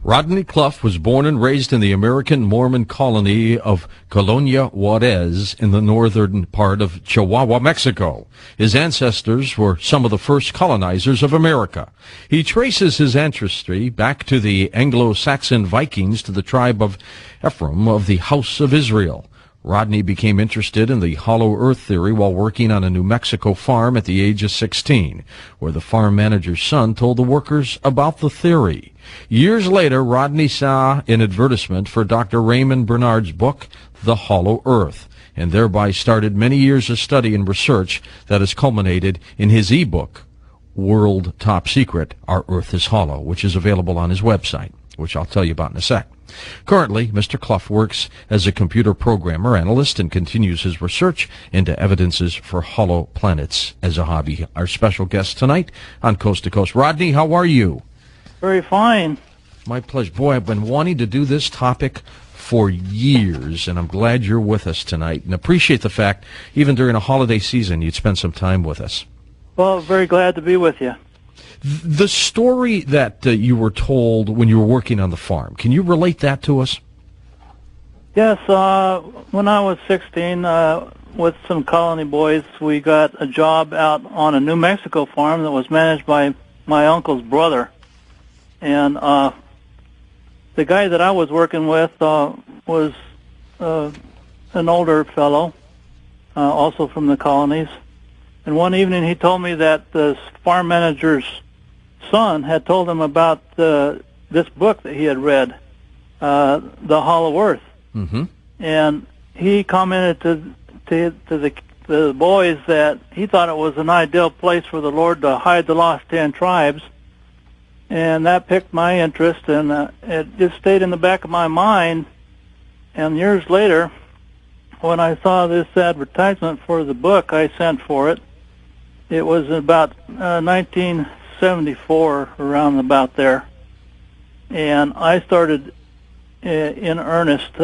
Rodney Clough was born and raised in the American Mormon colony of Colonia Juarez in the northern part of Chihuahua, Mexico. His ancestors were some of the first colonizers of America. He traces his ancestry back to the Anglo-Saxon Vikings to the tribe of Ephraim of the House of Israel. Rodney became interested in the hollow earth theory while working on a New Mexico farm at the age of 16, where the farm manager's son told the workers about the theory. Years later, Rodney saw an advertisement for Dr. Raymond Bernard's book, The Hollow Earth, and thereby started many years of study and research that has culminated in his e-book, World Top Secret, Our Earth is Hollow, which is available on his website, which I'll tell you about in a sec. Currently, Mr. Clough works as a computer programmer analyst and continues his research into evidences for hollow planets as a hobby. Our special guest tonight on Coast to Coast. Rodney, how are you? Very fine. My pleasure. Boy, I've been wanting to do this topic for years, and I'm glad you're with us tonight, and appreciate the fact, even during a holiday season, you'd spend some time with us. Well, very glad to be with you. The story that you were told when you were working on the farm, can you relate that to us? Yes, when I was 16, with some colony boys, we got a job out on a New Mexico farm that was managed by my uncle's brother. And the guy that I was working with was an older fellow, also from the colonies. And one evening he told me that the farm manager's son had told him about this book that he had read, The Hollow Earth. Mm-hmm. And he commented to the boys that he thought it was an ideal place for the Lord to hide the lost 10 tribes. And that piqued my interest, and it just stayed in the back of my mind. And years later, when I saw this advertisement for the book, I sent for it. It was about 1974, around about there. And I started in earnest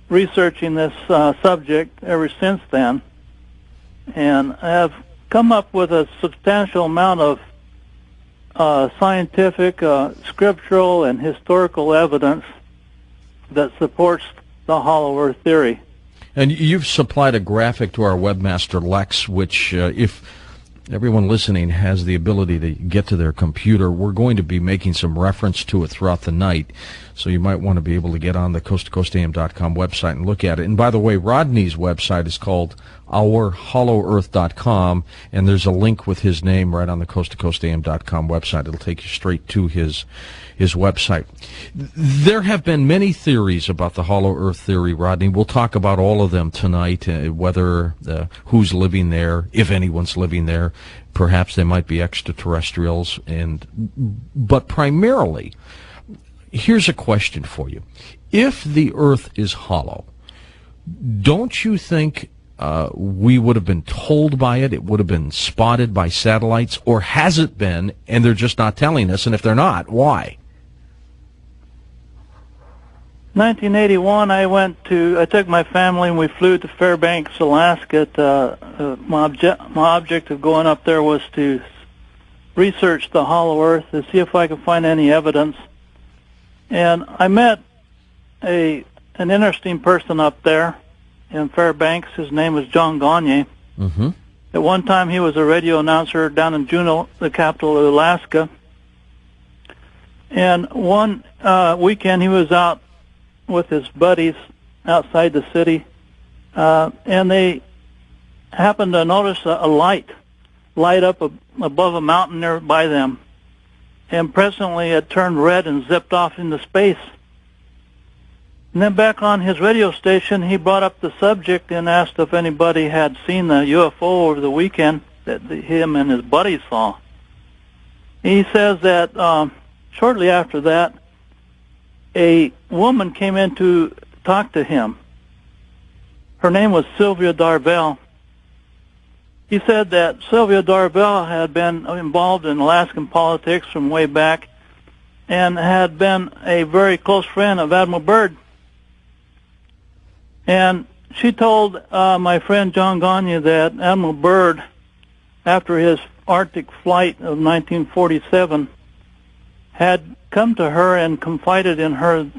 researching this subject ever since then. And I have come up with a substantial amount of scientific, scriptural, and historical evidence that supports the hollow earth theory. And you've supplied a graphic to our webmaster, Lex, which if everyone listening has the ability to get to their computer, we're going to be making some reference to it throughout the night. So you might want to be able to get on the coasttocoastam.com website and look at it. And by the way, Rodney's website is called ourhollowearth.com, and there's a link with his name right on the coasttocoastam.com website. It'll take you straight to his website. There have been many theories about the hollow earth theory, Rodney. We'll talk about all of them tonight, whether who's living there, if anyone's living there. Perhaps they might be extraterrestrials, but primarily, here's a question for you. If the earth is hollow, don't you think we would have been told by it, it would have been spotted by satellites, or has it been, and they're just not telling us? And if they're not, why? 1981, I took my family and we flew to Fairbanks, Alaska. My object of going up there was to research the hollow earth to see if I could find any evidence. And I met an interesting person up there in Fairbanks. His name was John Gagne. Mm-hmm. At one time, he was a radio announcer down in Juneau, the capital of Alaska. And one weekend, he was out with his buddies outside the city, and they happened to notice a light up above a mountain nearby them. And presently it turned red and zipped off into space. And then back on his radio station, he brought up the subject and asked if anybody had seen the UFO over the weekend that him and his buddies saw. He says that shortly after that, a woman came in to talk to him. Her name was Sylvia Darvell. He said that Sylvia Darvell had been involved in Alaskan politics from way back and had been a very close friend of Admiral Byrd. And she told my friend John Gagne that Admiral Byrd, after his Arctic flight of 1947, had come to her and confided in her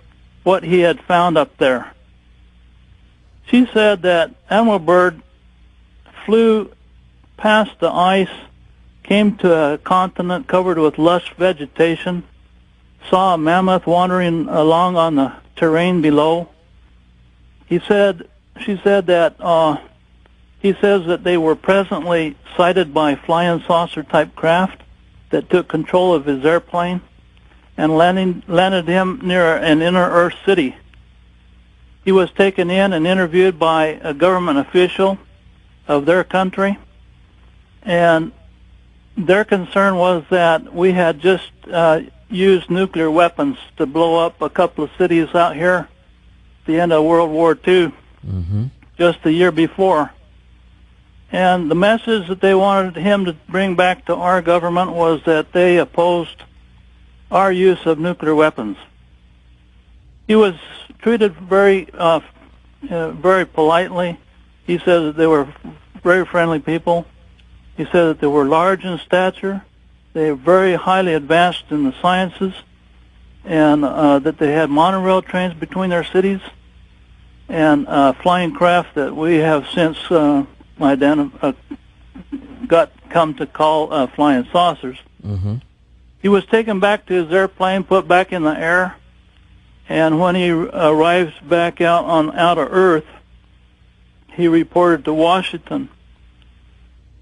what he had found up there. She said that Admiral Byrd flew past the ice, came to a continent covered with lush vegetation, saw a mammoth wandering along on the terrain below. She said that he says that they were presently sighted by flying saucer type craft that took control of his airplane and landed him near an inner Earth city. He was taken in and interviewed by a government official of their country, and their concern was that we had just used nuclear weapons to blow up a couple of cities out here at the end of World War II, just the year before. And the message that they wanted him to bring back to our government was that they opposed our use of nuclear weapons. He was treated very politely. He said that they were very friendly people. He said that they were large in stature, they were very highly advanced in the sciences, and that they had monorail trains between their cities, and flying craft that we have since come to call flying saucers. He was taken back to his airplane, put back in the air, and when he arrives back out on outer Earth, he reported to Washington,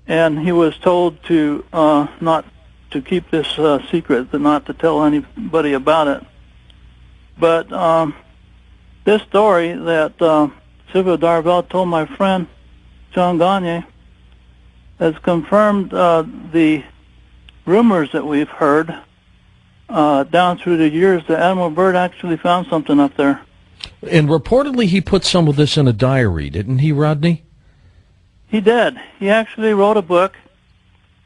and he was told to not to keep this secret, not to tell anybody about it. But this story that Sylvia Darvell told my friend John Gagne has confirmed the rumors that we've heard down through the years that Admiral Byrd actually found something up there. And reportedly he put some of this in a diary, didn't he, Rodney? He did. He actually wrote a book,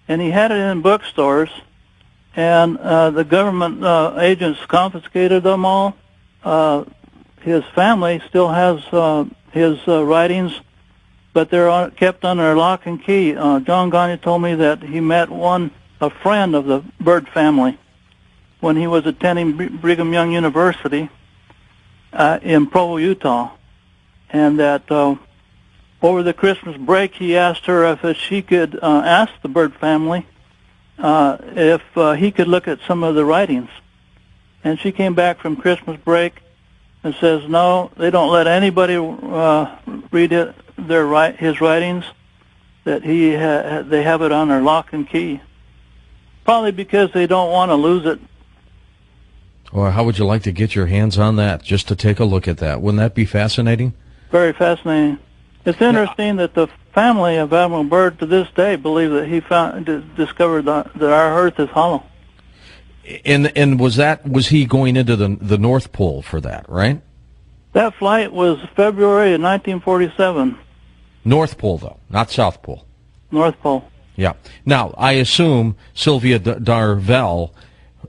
and he had it in bookstores, and the government agents confiscated them all. His family still has his writings, but they're kept under lock and key. John Gagne told me that he met a friend of the Byrd family when he was attending Brigham Young University in Provo, Utah, and that over the Christmas break he asked her if she could ask the Byrd family if he could look at some of the writings. And she came back from Christmas break and says, no, they don't let anybody read his writings, that they have it under lock and key. Probably because they don't want to lose it. Or how would you like to get your hands on that, just to take a look at that? Wouldn't that be fascinating? Very fascinating. It's interesting that the family of Admiral Byrd to this day believe that he discovered that our Earth is hollow. And was he going into the North Pole for that, right? That flight was February of 1947. North Pole, though, not South Pole. North Pole. Yeah. Now, I assume Sylvia Darvell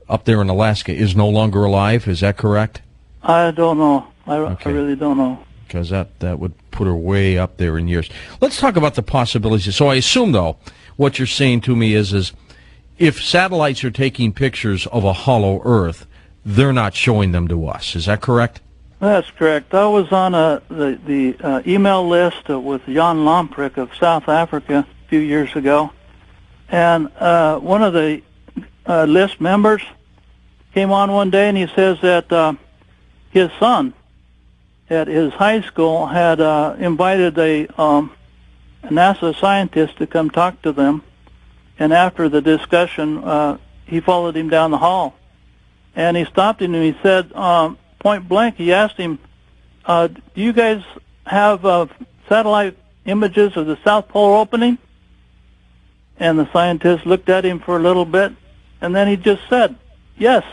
up there in Alaska is no longer alive. Is that correct? I don't know. I really don't know. Because that would put her way up there in years. Let's talk about the possibilities. So I assume, though, what you're saying to me is if satellites are taking pictures of a hollow Earth, they're not showing them to us. Is that correct? That's correct. I was on the email list with Jan Lomprick of South Africa a few years ago, and one of the list members came on one day and he says that his son at his high school had invited a NASA scientist to come talk to them, and after the discussion he followed him down the hall, and he stopped him and he said point blank, he asked him, do you guys have satellite images of the South Pole opening? And the scientist looked at him for a little bit, and then he just said, yes,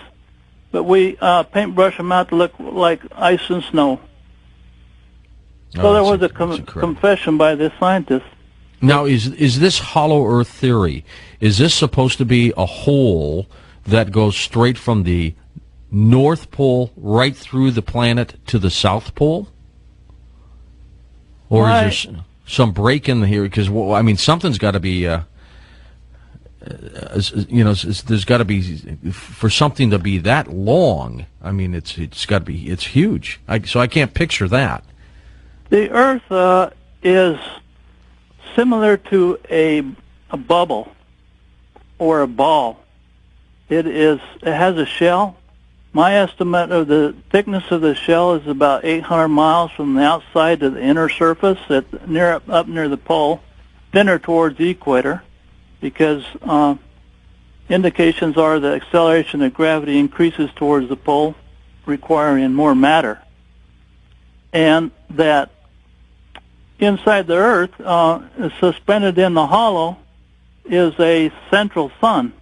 but we paintbrush them out to look like ice and snow. So there was a confession by this scientist. Now, is this hollow Earth theory, is this supposed to be a hole that goes straight from the North Pole right through the planet to the South Pole? Or is there some break in here? Because, I mean, something's got to be there's got to be, for something to be that long. I mean, it's got to be, it's huge. So I can't picture that. The Earth is similar to a bubble or a ball. It has a shell. My estimate of the thickness of the shell is about 800 miles from the outside to the inner surface, up near the pole, thinner towards the equator, because indications are the acceleration of gravity increases towards the pole, requiring more matter. And that inside the Earth, suspended in the hollow, is a central sun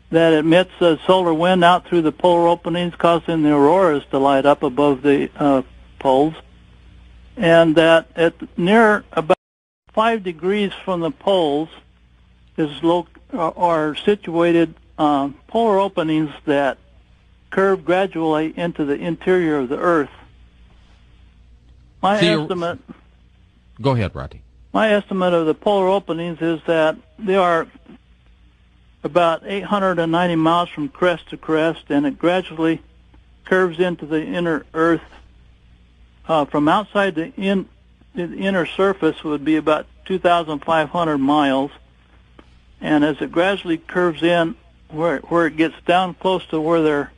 that emits a solar wind out through the polar openings, causing the auroras to light up above the poles. And that at near about 5 degrees from the poles are situated polar openings that curve gradually into the interior of the Earth. Estimate. Go ahead, Rodney. My estimate of the polar openings is that they are about 890 miles from crest to crest, and it gradually curves into the inner Earth. From outside the inner surface would be about 2,500 miles, and as it gradually curves in, where it gets down close to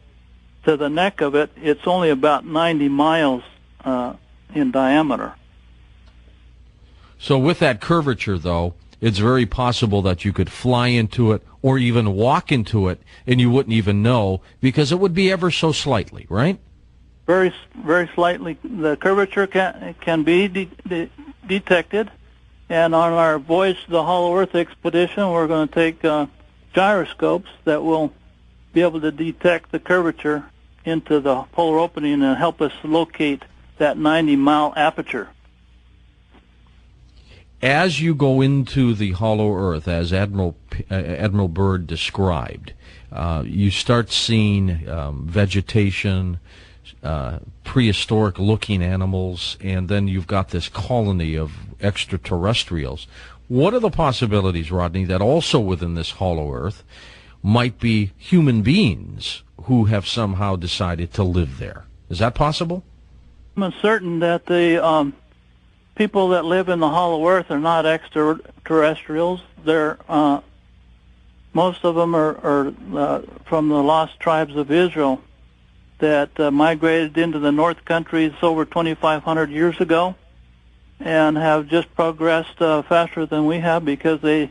to the neck of it, it's only about 90 miles in diameter. So with that curvature, though, it's very possible that you could fly into it or even walk into it and you wouldn't even know, because it would be ever so slightly, right? Very, very slightly. The curvature can be detected. And on our voyage to the Hollow Earth expedition, we're going to take gyroscopes that will be able to detect the curvature into the polar opening and help us locate that 90-mile aperture. As you go into the Hollow Earth, as Admiral Byrd described, you start seeing vegetation, prehistoric-looking animals, and then you've got this colony of extraterrestrials. What are the possibilities, Rodney, that also within this Hollow Earth might be human beings who have somehow decided to live there? Is that possible? I'm certain that the people that live in the Hollow Earth are not extraterrestrials. They're most of them are from the lost tribes of Israel that migrated into the North Countries over 2,500 years ago and have just progressed faster than we have because they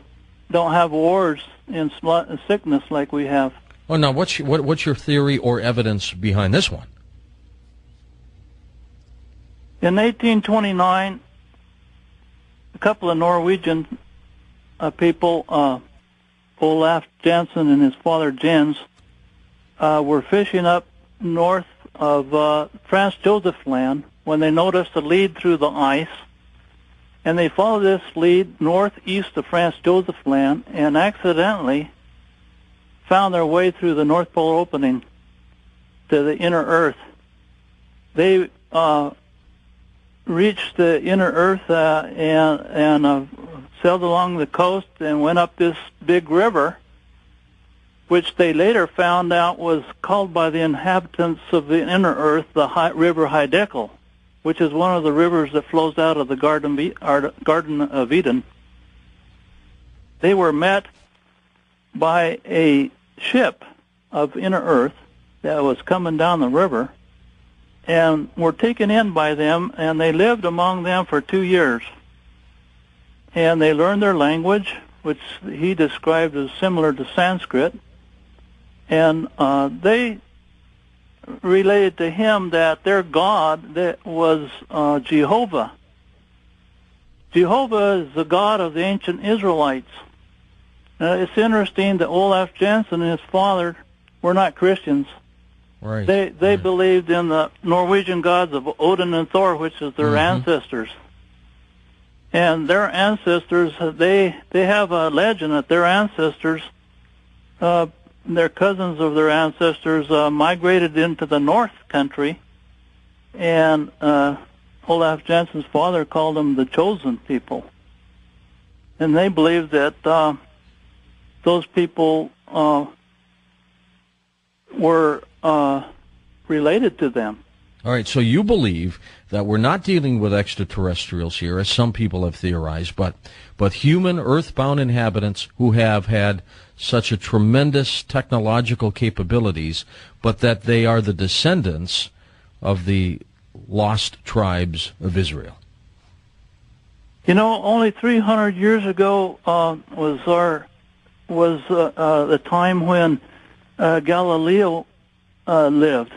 don't have wars and sickness like we have. Oh, now what's your theory or evidence behind this one? In 1829, a couple of Norwegian people, Olaf Jansen and his father Jens, were fishing up north of Franz Josef Land when they noticed a lead through the ice. And they followed this lead northeast of Franz Josef Land and accidentally found their way through the North Pole opening to the inner Earth. They reached the inner Earth and sailed along the coast and went up this big river, which they later found out was called by the inhabitants of the inner Earth the River Hiddekel, which is one of the rivers that flows out of the Garden of Eden. They were met by a ship of inner Earth that was coming down the river, and were taken in by them, and they lived among them for 2 years. And they learned their language, which he described as similar to Sanskrit, and they related to him that their god that was Jehovah. Jehovah is the god of the ancient Israelites. It's interesting that Olaf Jansen and his father were not Christians. Right. They believed in the Norwegian gods of Odin and Thor, which is their ancestors. And their ancestors, they have a legend that their ancestors, their cousins of their ancestors, migrated into the North Country, and Olaf Jansen's father called them the chosen people. And they believed that those people were related to them. All right, so you believe that we're not dealing with extraterrestrials here, as some people have theorized, but human earthbound inhabitants who have had such a tremendous technological capabilities, but that they are the descendants of the lost tribes of Israel. You know, only 300 years ago was the time when Galileo lived.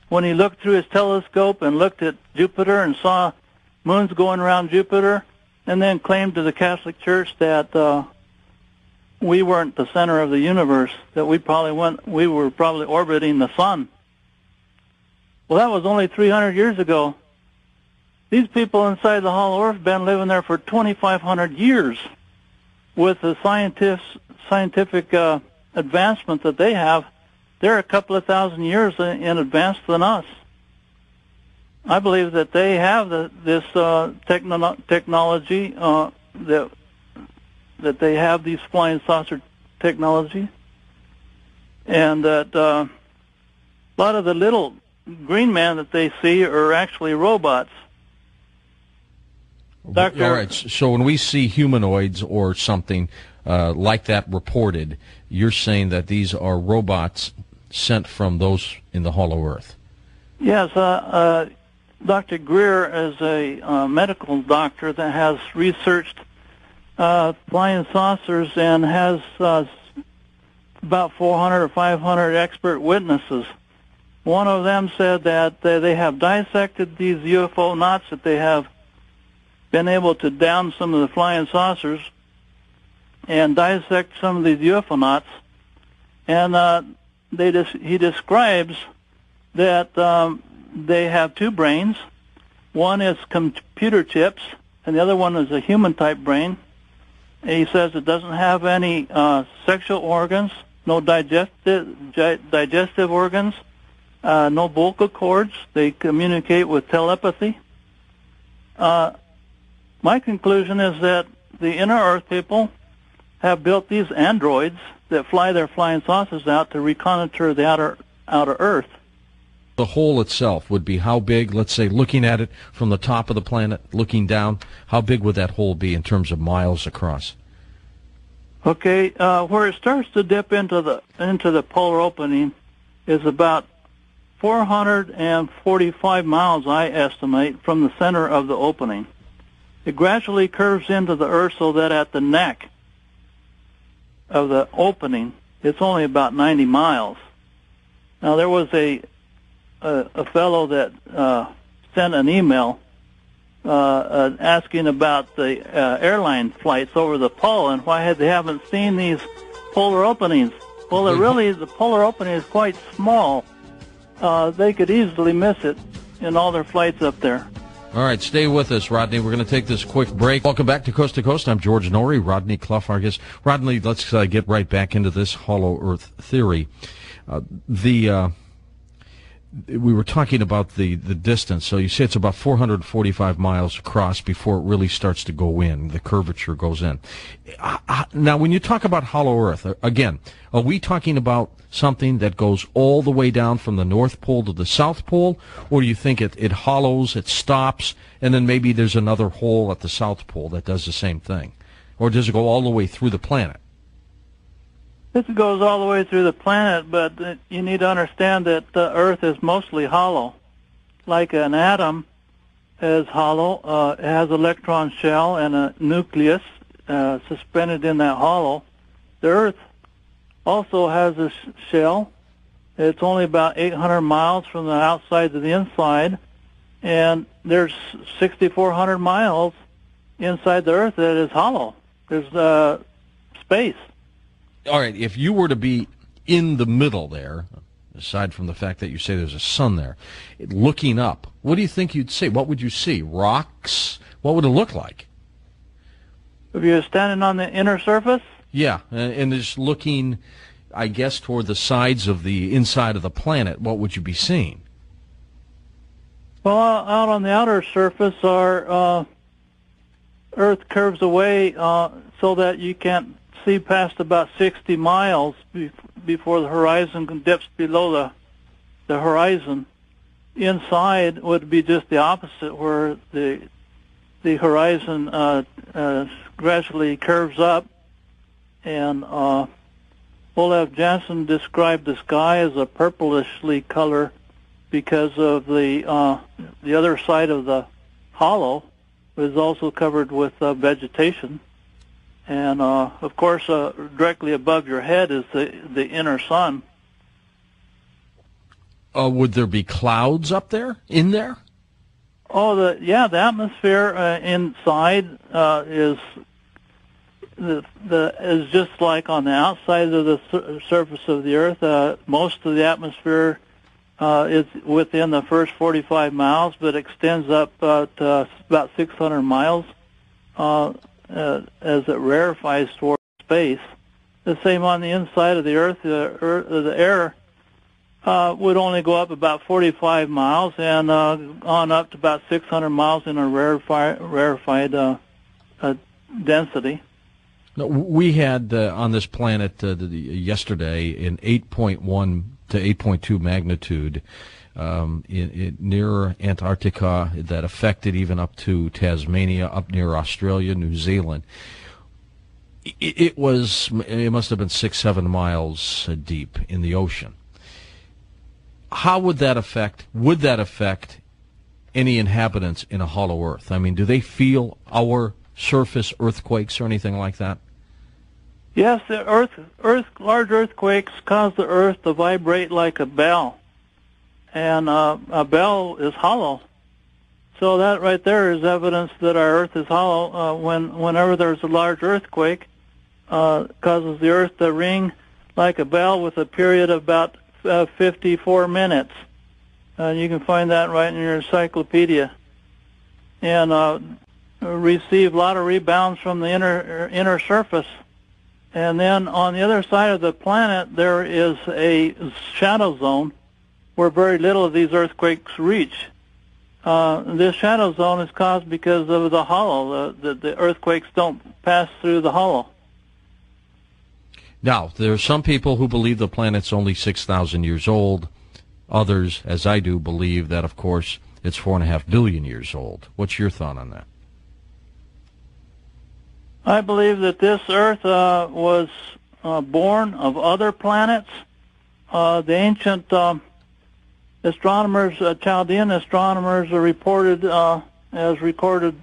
When he looked through his telescope and looked at Jupiter and saw moons going around Jupiter, and then claimed to the Catholic Church that we weren't the center of the universe, that we were probably orbiting the sun. Well, that was only 300 years ago. These people inside the Hollow Earth have been living there for 2,500 years. With the scientific advancement that they have, they're a couple of thousand years in advance than us. I believe that they have this technology, that they have these flying saucer technology, and that a lot of the little green men that they see are actually robots. Doctor, all right, so when we see humanoids or something like that reported, you're saying that these are robots sent from those in the Hollow Earth? Yes, Dr. Greer is a medical doctor that has researched flying saucers and has about 400 or 500 expert witnesses. One of them said that they have dissected these UFO knots, that they have been able to down some of the flying saucers and dissect some of these UFO knots, and he describes that they have two brains. One is computer chips, and the other one is a human-type brain. And he says it doesn't have any sexual organs, no digestive organs, no vocal cords. They communicate with telepathy. My conclusion is that the inner Earth people have built these androids that fly their flying saucers out to reconnoiter the outer Earth. The hole itself would be how big? Let's say, looking at it from the top of the planet, looking down, how big would that hole be in terms of miles across? Okay, where it starts to dip into the polar opening is about 445 miles, I estimate, from the center of the opening. It gradually curves into the Earth so that at the neck of the opening, it's only about 90 miles. Now, there was a fellow that sent an email asking about the airline flights over the pole and why they haven't seen these polar openings. Well, the polar opening is quite small. They could easily miss it in all their flights up there. All right, stay with us, Rodney. We're going to take this quick break. Welcome back to Coast. I'm George Norrie, Rodney Clough, our guest. Rodney, let's get right back into this Hollow Earth theory. We were talking about the distance. So you say it's about 445 miles across before it really starts to go in. The curvature goes in. Now, when you talk about Hollow Earth, again, are we talking about something that goes all the way down from the North Pole to the South Pole, or do you think it hollows, it stops, and then maybe there's another hole at the South Pole that does the same thing? Or does it go all the way through the planet? This goes all the way through the planet, but you need to understand that the Earth is mostly hollow. Like an atom is hollow. It has an electron shell and a nucleus suspended in that hollow. The Earth also has a shell. It's only about 800 miles from the outside to the inside, and there's 6,400 miles inside the Earth that is hollow. There's space. All right, if you were to be in the middle there, aside from the fact that you say there's a sun there, looking up, what do you think you'd see? What would you see? Rocks? What would it look like? If you're standing on the inner surface? Yeah, and just looking, I guess, toward the sides of the inside of the planet, what would you be seeing? Well, out on the outer surface, our Earth curves away so that you can't see past about 60 miles before the horizon dips below the horizon. Inside would be just the opposite, where the horizon gradually curves up, and Olaf Janssen described the sky as a purplishly color because of the other side of the hollow was also covered with vegetation. And, of course, directly above your head is the inner sun. Would there be clouds up there, in there? Oh, the atmosphere inside is is just like on the outside of the surface of the Earth. Most of the atmosphere is within the first 45 miles, but extends up to about 600 miles as it rarefies towards space. The same on the inside of the Earth. The air would only go up about 45 miles and on up to about 600 miles in a rarefied density. No, we had on this planet yesterday an 8.1 to 8.2 magnitude near Antarctica that affected even up to Tasmania, up near Australia, New Zealand. It must have been 6-7 miles deep in the ocean. How would that affect any inhabitants in a hollow Earth? I mean, do they feel our surface earthquakes or anything like that? Yes, the large earthquakes cause the Earth to vibrate like a bell, and a bell is hollow. So that right there is evidence that our Earth is hollow. Whenever there's a large earthquake, causes the Earth to ring like a bell with a period of about 54 minutes. You can find that right in your encyclopedia. And receive a lot of rebounds from the inner surface. And then on the other side of the planet, there is a shadow zone where very little of these earthquakes reach. This shadow zone is caused because of the hollow. The earthquakes don't pass through the hollow. Now, there are some people who believe the planet's only 6,000 years old. Others, as I do, believe that, of course, it's 4.5 billion years old. What's your thought on that? I believe that this Earth was born of other planets. The ancient astronomers, Chaldean astronomers, are reported, as recorded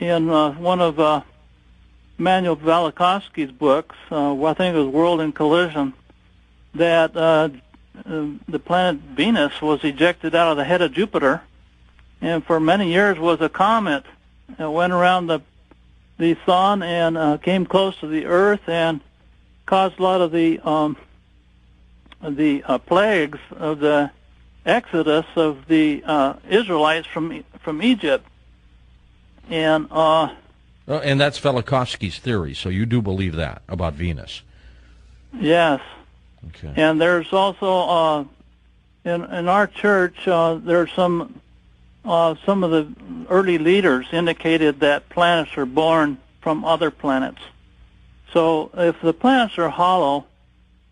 in one of Manuel Velikovsky's books, I think it was World in Collision, that the planet Venus was ejected out of the head of Jupiter, and for many years was a comet that went around the sun and came close to the Earth and caused a lot of the plagues of the exodus of the Israelites from Egypt. And that's Velikovsky's theory, so you do believe that about Venus? Yes. Okay. And there's also in our church there's some of the early leaders indicated that planets are born from other planets. So if the planets are hollow,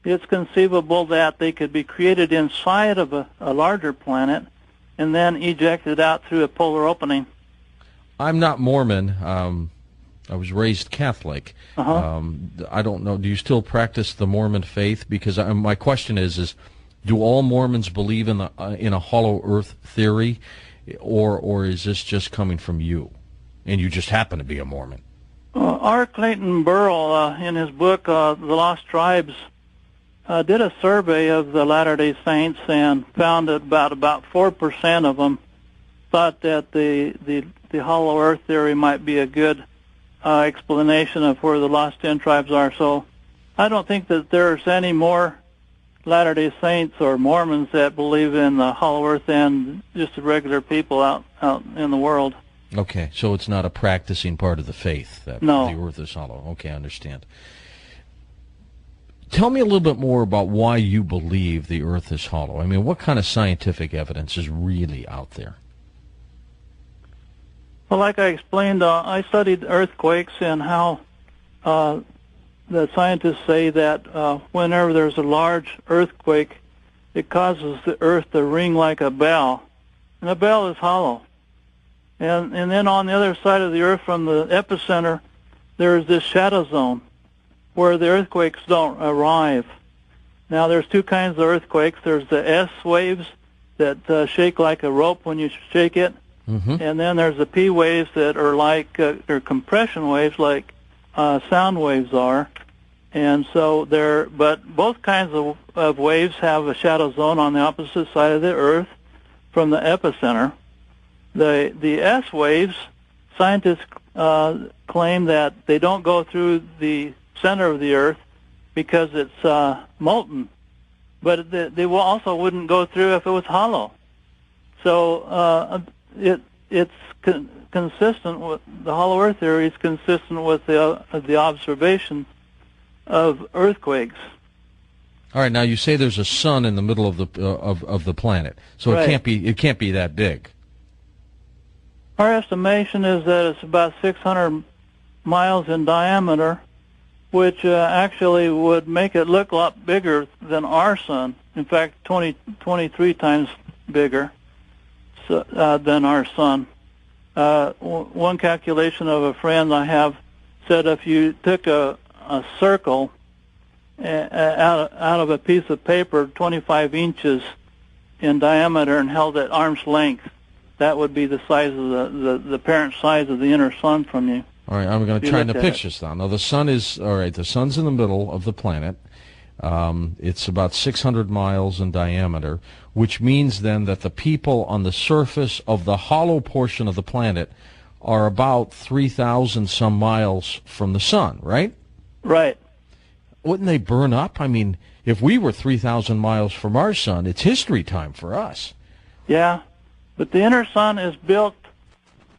it's conceivable that they could be created inside of a larger planet and then ejected out through a polar opening. I'm not Mormon. I was raised Catholic. Uh-huh. I don't know. Do you still practice the Mormon faith? Because my question is do all Mormons believe in a hollow Earth theory? Or is this just coming from you, and you just happen to be a Mormon? R. Clayton Burrell, in his book, The Lost Tribes, did a survey of the Latter-day Saints and found that about 4% of them thought that the hollow Earth theory might be a good explanation of where the lost 10 tribes are. So I don't think that there's any more Latter-day Saints or Mormons that believe in the hollow Earth than just the regular people out in the world. Okay, so it's not a practicing part of the faith that no. The Earth is hollow. Okay, I understand. Tell me a little bit more about why you believe the Earth is hollow. I mean, what kind of scientific evidence is really out there? Well, like I explained, I studied earthquakes and how the scientists say that whenever there's a large earthquake, it causes the earth to ring like a bell, and the bell is hollow. And then on the other side of the earth from the epicenter, there is this shadow zone where the earthquakes don't arrive. Now, there's two kinds of earthquakes. There's the S waves that shake like a rope when you shake it, and then there's the P waves that are like they're compression waves, like sound waves are. And so but both kinds of waves have a shadow zone on the opposite side of the earth from the epicenter. The S waves, scientists claim that they don't go through the center of the earth because it's molten, but they also wouldn't go through if it was hollow. So it's consistent with the hollow earth theory. Is consistent with the observation of earthquakes. All right. Now you say there's a sun in the middle of the planet, so right. it can't be that big. Our estimation is that it's about 600 miles in diameter, which actually would make it look a lot bigger than our sun. In fact, 23 times bigger than our sun. One calculation of a friend I have said if you took a circle out of a piece of paper 25 inches in diameter and held at arm's length, that would be the size of the parent size of the inner sun from you. All right, I'm going to try to picture this now. Now, the sun's in the middle of the planet. It's about 600 miles in diameter, which means then that the people on the surface of the hollow portion of the planet are about 3,000 some miles from the sun, right? Right. Wouldn't they burn up? I mean, if we were 3,000 miles from our sun, it's history time for us. Yeah, but the inner sun is built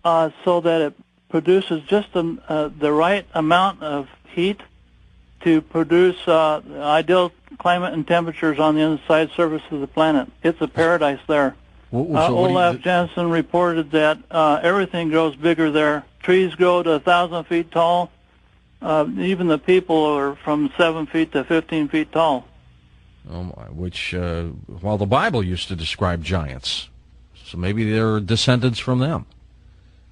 so that it produces just the right amount of heat to produce ideal climate and temperatures on the inside surface of the planet. It's a paradise there. Olaf Janssen reported that everything grows bigger there. Trees grow to 1,000 feet tall. Even the people are from 7 feet to 15 feet tall. Oh my! Which, well, the Bible used to describe giants, so maybe they're descendants from them.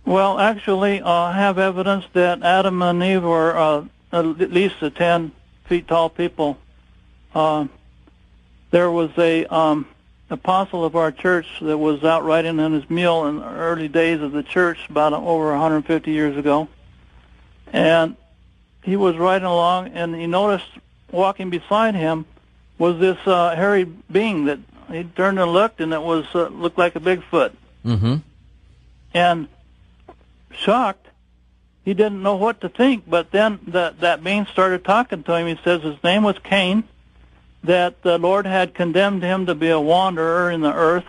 Well, actually, I have evidence that Adam and Eve were at least 10 feet tall people. There was a apostle of our church that was out riding on his mule in the early days of the church, about over 150 years ago, and he was riding along, and he noticed walking beside him was this hairy being that he turned and looked, and it was looked like a Bigfoot. Mm-hmm. And shocked, he didn't know what to think, but then that being started talking to him. He says his name was Cain, that the Lord had condemned him to be a wanderer in the earth,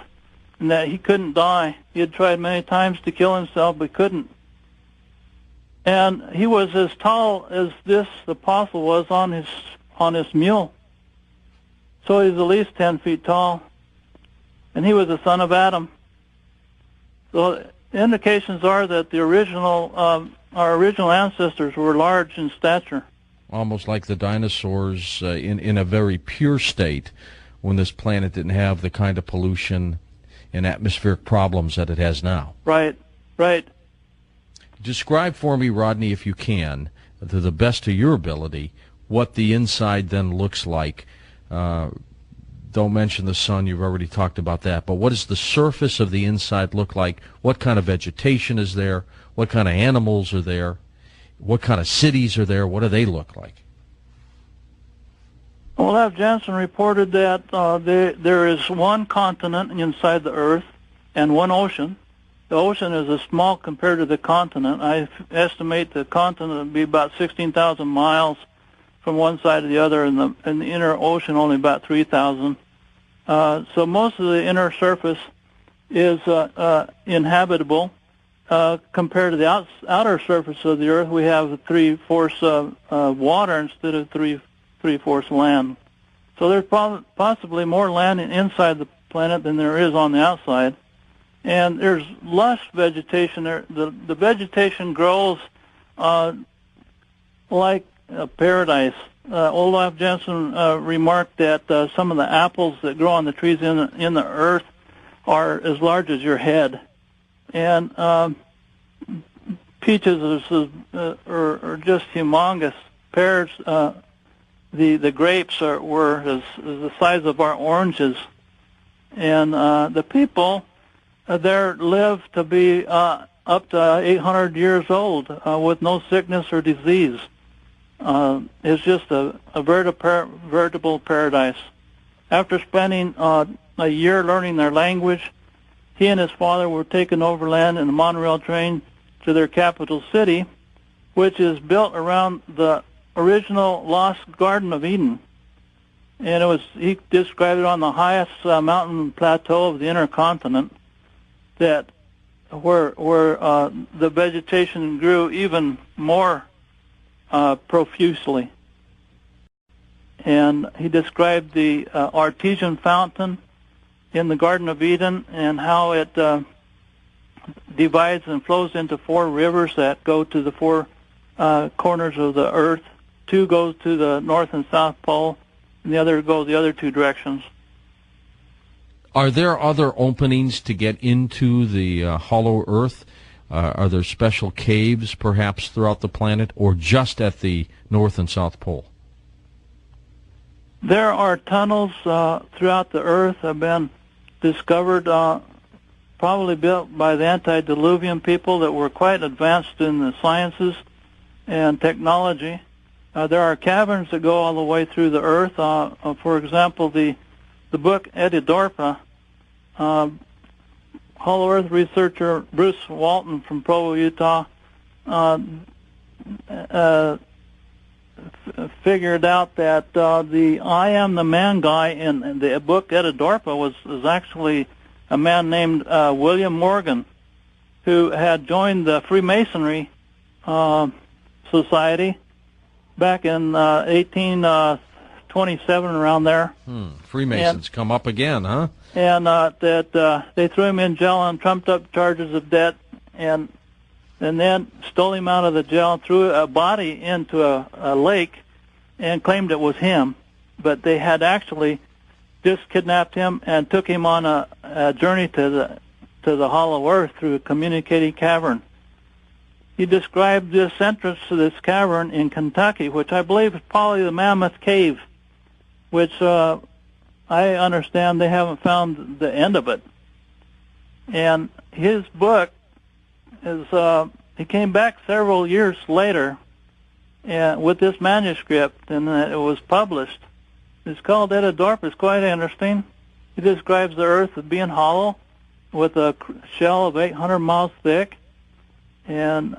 and that he couldn't die. He had tried many times to kill himself, but couldn't. And he was as tall as this apostle was on his mule. So he's at least 10 feet tall. And he was the son of Adam. So indications are that the our original ancestors were large in stature. Almost like the dinosaurs in a very pure state when this planet didn't have the kind of pollution and atmospheric problems that it has now. Right, right. Describe for me, Rodney, if you can, to the best of your ability, what the inside then looks like. Don't mention the sun, you've already talked about that, but what does the surface of the inside look like? What kind of vegetation is there? What kind of animals are there? What kind of cities are there? What do they look like? Olaf Janssen reported that there is one continent inside the Earth and one ocean. The ocean is small compared to the continent. I estimate the continent to be about 16,000 miles from one side to the other, and the inner ocean only about 3,000. So most of the inner surface is inhabitable. Compared to the outer surface of the Earth, we have 3/4 water instead of 3/4 land. So there's possibly more land inside the planet than there is on the outside. And there's lush vegetation there. The vegetation grows like paradise. Olaf Jensen remarked that some of the apples that grow on the trees in the earth are as large as your head, and peaches are just humongous. Pears, the grapes were as the size of our oranges, and the people there live to be up to 800 years old with no sickness or disease. It's just a veritable paradise. After spending a year learning their language, he and his father were taken overland in the monorail train to their capital city, which is built around the original lost Garden of Eden. And he described it on the highest mountain plateau of the inner continent, that where the vegetation grew even more profusely. And he described the artesian fountain in the Garden of Eden and how it divides and flows into 4 rivers that go to the 4 corners of the earth. 2 goes to the North and South Pole, and the other goes the other 2 directions. Are there other openings to get into the hollow earth? Are there special caves, perhaps, throughout the planet, or just at the North and South Pole? There are tunnels throughout the earth have been discovered, probably built by the antediluvian people that were quite advanced in the sciences and technology. There are caverns that go all the way through the earth. For example, the book Edidorpa, Hollow Earth researcher Bruce Walton from Provo, Utah, figured out that the I Am the Man guy in the book Edidorpa was actually a man named William Morgan, who had joined the Freemasonry Society back in 1827, around there. Freemasons come up again, huh? And that they threw him in jail on trumped-up charges of debt, and then stole him out of the jail, threw a body into a lake, and claimed it was him. But they had actually just kidnapped him and took him on a journey to the hollow earth through a communicating cavern. He described this entrance to this cavern in Kentucky, which I believe is probably the Mammoth Cave, which I understand they haven't found the end of it. And his book is, he came back several years later with this manuscript, and it was published. It's called Edidorp. It's quite interesting. He describes the earth as being hollow with a shell of 800 miles thick, and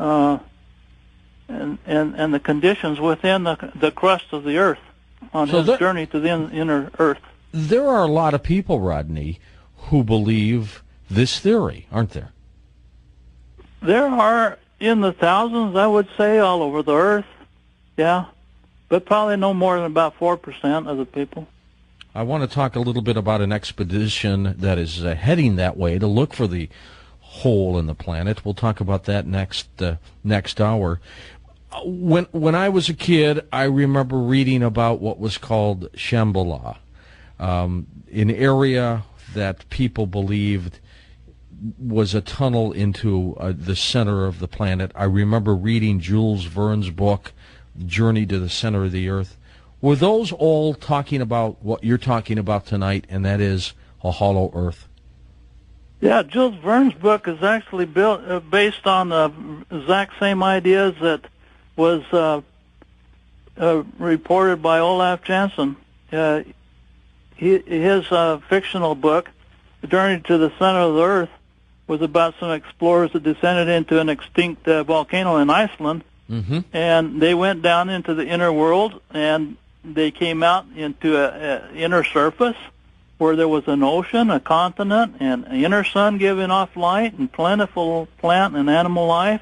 the conditions within the crust of the earth on his journey to the inner earth. There are a lot of people, Rodney, who believe this theory, aren't there? There are in the thousands, I would say, all over the earth, yeah, but probably no more than about 4% of the people. I want to talk a little bit about an expedition that is heading that way to look for the hole in the planet. We'll talk about that next hour. When I was a kid, I remember reading about what was called Shambhala, an area that people believed was a tunnel into the center of the planet. I remember reading Jules Verne's book, Journey to the Center of the Earth. Were those all talking about what you're talking about tonight, and that is a hollow earth? Yeah, Jules Verne's book is actually based on the exact same ideas that was reported by Olaf Jensen. His fictional book, Journey to the Center of the Earth, was about some explorers that descended into an extinct volcano in Iceland, and they went down into the inner world, and they came out into an inner surface where there was an ocean, a continent, and an inner sun giving off light and plentiful plant and animal life,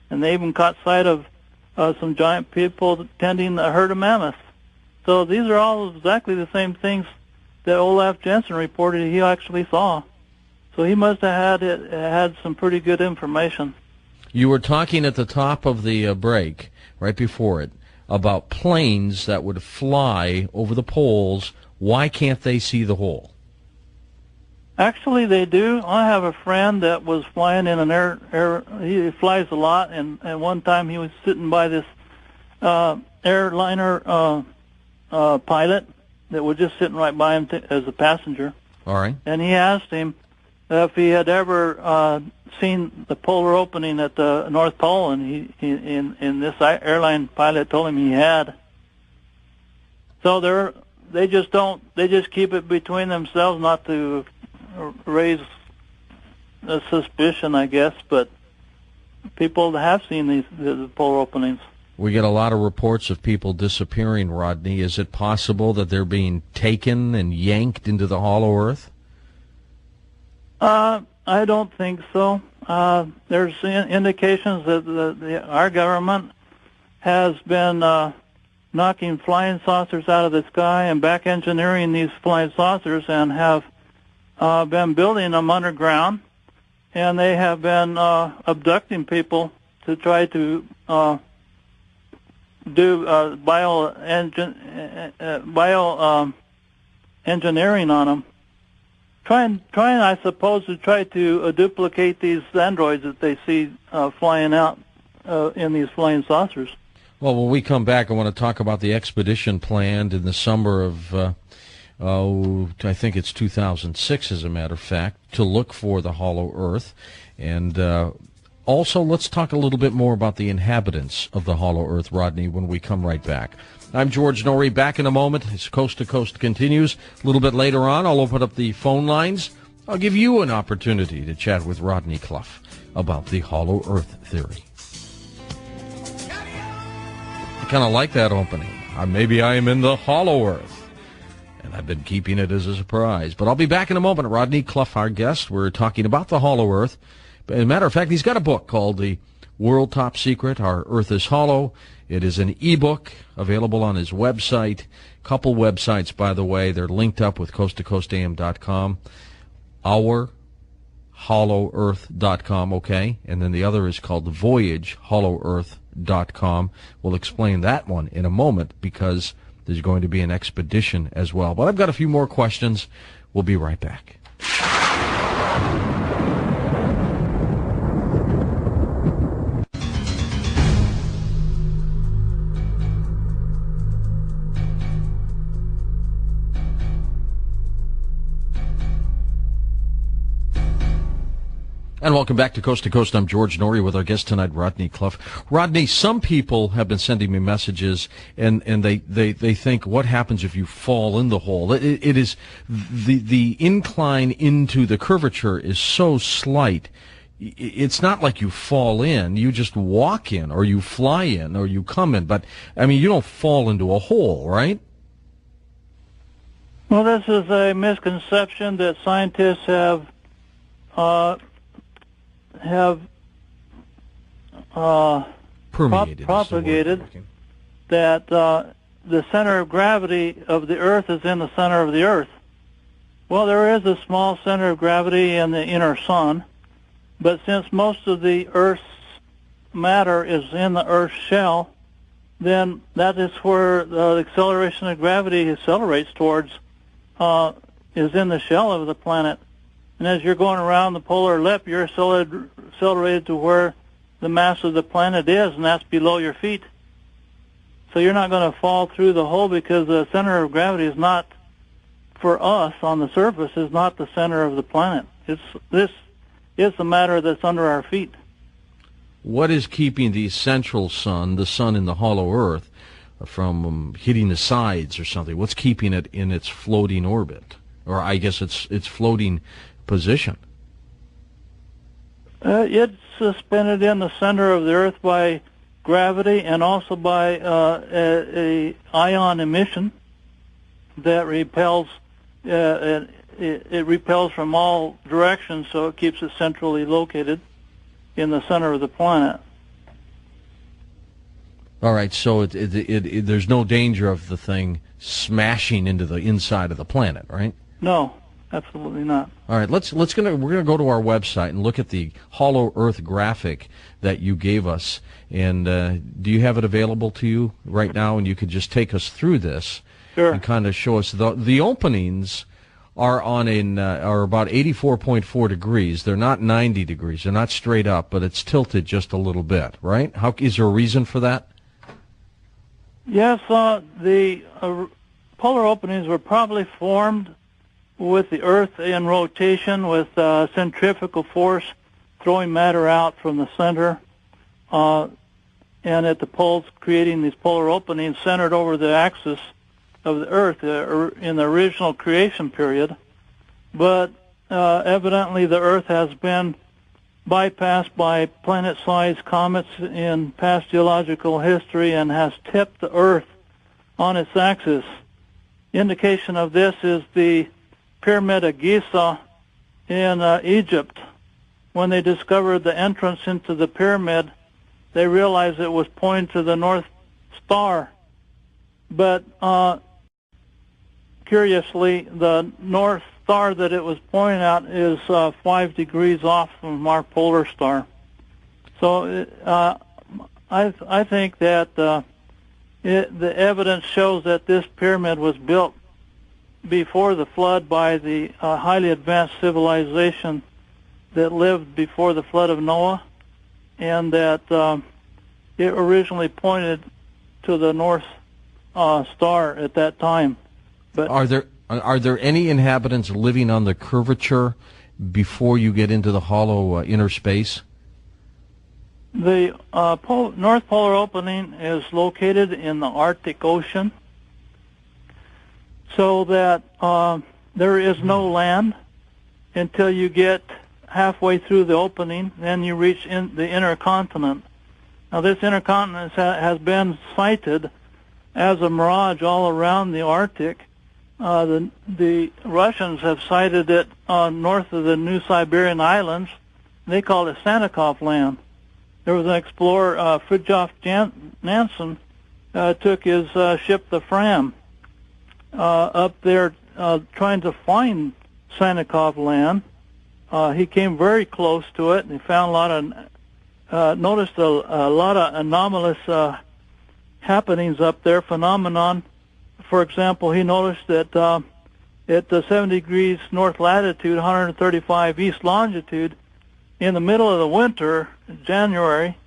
and they even caught sight of some giant people tending a herd of mammoths. So these are all exactly the same things that Olaf Jensen reported he actually saw. So he must have had some pretty good information. You were talking at the top of the break, right before it, about planes that would fly over the poles. Why can't they see the hole? Actually, they do. I have a friend that was flying in an he flies a lot, and one time he was sitting by this airliner pilot that was just sitting right by him as a passenger. All right. And he asked him if he had ever seen the polar opening at the North Pole, and and this airline pilot told him he had. So they just keep it between themselves, not to raise a suspicion, I guess, but people have seen the polar openings. We get a lot of reports of people disappearing, Rodney. Is it possible that they're being taken and yanked into the hollow earth? I don't think so. There's indications that our government has been knocking flying saucers out of the sky and back engineering these flying saucers, and have been building them underground, and they have been abducting people to try to do engineering on them, trying, I suppose, to try to duplicate these androids that they see flying out in these flying saucers. Well, when we come back, I want to talk about the expedition planned in the summer of, I think it's 2006, as a matter of fact, to look for the hollow earth. And also, let's talk a little bit more about the inhabitants of the hollow earth, Rodney, when we come right back. I'm George Norrie, back in a moment as Coast to Coast continues. A little bit later on, I'll open up the phone lines. I'll give you an opportunity to chat with Rodney Clough about the hollow earth theory. I kind of like that opening. Maybe I am in the hollow earth, and I've been keeping it as a surprise. But I'll be back in a moment. Rodney Clough, our guest. We're talking about the hollow earth. As a matter of fact, he's got a book called The World Top Secret, Our Earth is Hollow. It is an ebook available on his website. Couple websites, by the way. They're linked up with coasttocoastam.com. OurHollowEarth.com, okay? And then the other is called VoyageHollowEarth.com. We'll explain that one in a moment because there's going to be an expedition as well. But I've got a few more questions. We'll be right back. And welcome back to Coast to Coast. I'm George Norrie with our guest tonight, Rodney Clough. Rodney, some people have been sending me messages, and they think, what happens if you fall in the hole? It is the incline into the curvature is so slight. It's not like you fall in. You just walk in, or you fly in, or you come in. But, I mean, you don't fall into a hole, right? Well, this is a misconception that scientists have propagated, that the center of gravity of the Earth is in the center of the Earth. Well, there is a small center of gravity in the inner sun, but since most of the Earth's matter is in the Earth's shell, then that is where the acceleration of gravity accelerates towards, is in the shell of the planet. And as you're going around the polar lip, you're accelerated to where the mass of the planet is, and that's below your feet. So you're not going to fall through the hole, because the center of gravity is not, for us on the surface, is not the center of the planet. This is the matter that's under our feet. What is keeping the central sun, the sun in the hollow earth, from hitting the sides or something? What's keeping it in its floating orbit? Or I guess its floating position? It's suspended in the center of the Earth by gravity, and also by a ion emission that repels. It repels from all directions, so it keeps it centrally located in the center of the planet. All right, so there's no danger of the thing smashing into the inside of the planet, right? No. Absolutely not. All right, we're gonna go to our website and look at the hollow Earth graphic that you gave us. And do you have it available to you right now? And you could just take us through this Sure. and kind of show us the openings are are about 84.4 degrees. They're not 90 degrees. They're not straight up, but it's tilted just a little bit, right? Is there a reason for that? Yes, the polar openings were probably formed with the Earth in rotation, with centrifugal force throwing matter out from the center, and at the poles creating these polar openings centered over the axis of the Earth in the original creation period. But evidently the Earth has been bypassed by planet-sized comets in past geological history and has tipped the Earth on its axis. Indication of this is the Pyramid of Giza in Egypt. When they discovered the entrance into the pyramid, they realized it was pointing to the North Star. But curiously, the North Star that it was pointing at is 5 degrees off from our polar star. So I think that the evidence shows that this pyramid was built before the flood by the highly advanced civilization that lived before the flood of Noah, and that it originally pointed to the North Star at that time. But are there any inhabitants living on the curvature before you get into the hollow inner space? The North Polar opening is located in the Arctic Ocean, so that there is no land until you get halfway through the opening, then you reach the inner continent. Now, this inner continent has been sighted as a mirage all around the Arctic. The Russians have sighted it north of the New Siberian Islands. They call it Sannikov land. There was an explorer, Fridtjof Nansen, took his ship, the Fram, up there trying to find Sannikov land. He came very close to it, and he found noticed a lot of anomalous happenings up there, phenomenon. For example, he noticed that at 70 degrees north latitude, 135 east longitude, in the middle of the winter, January,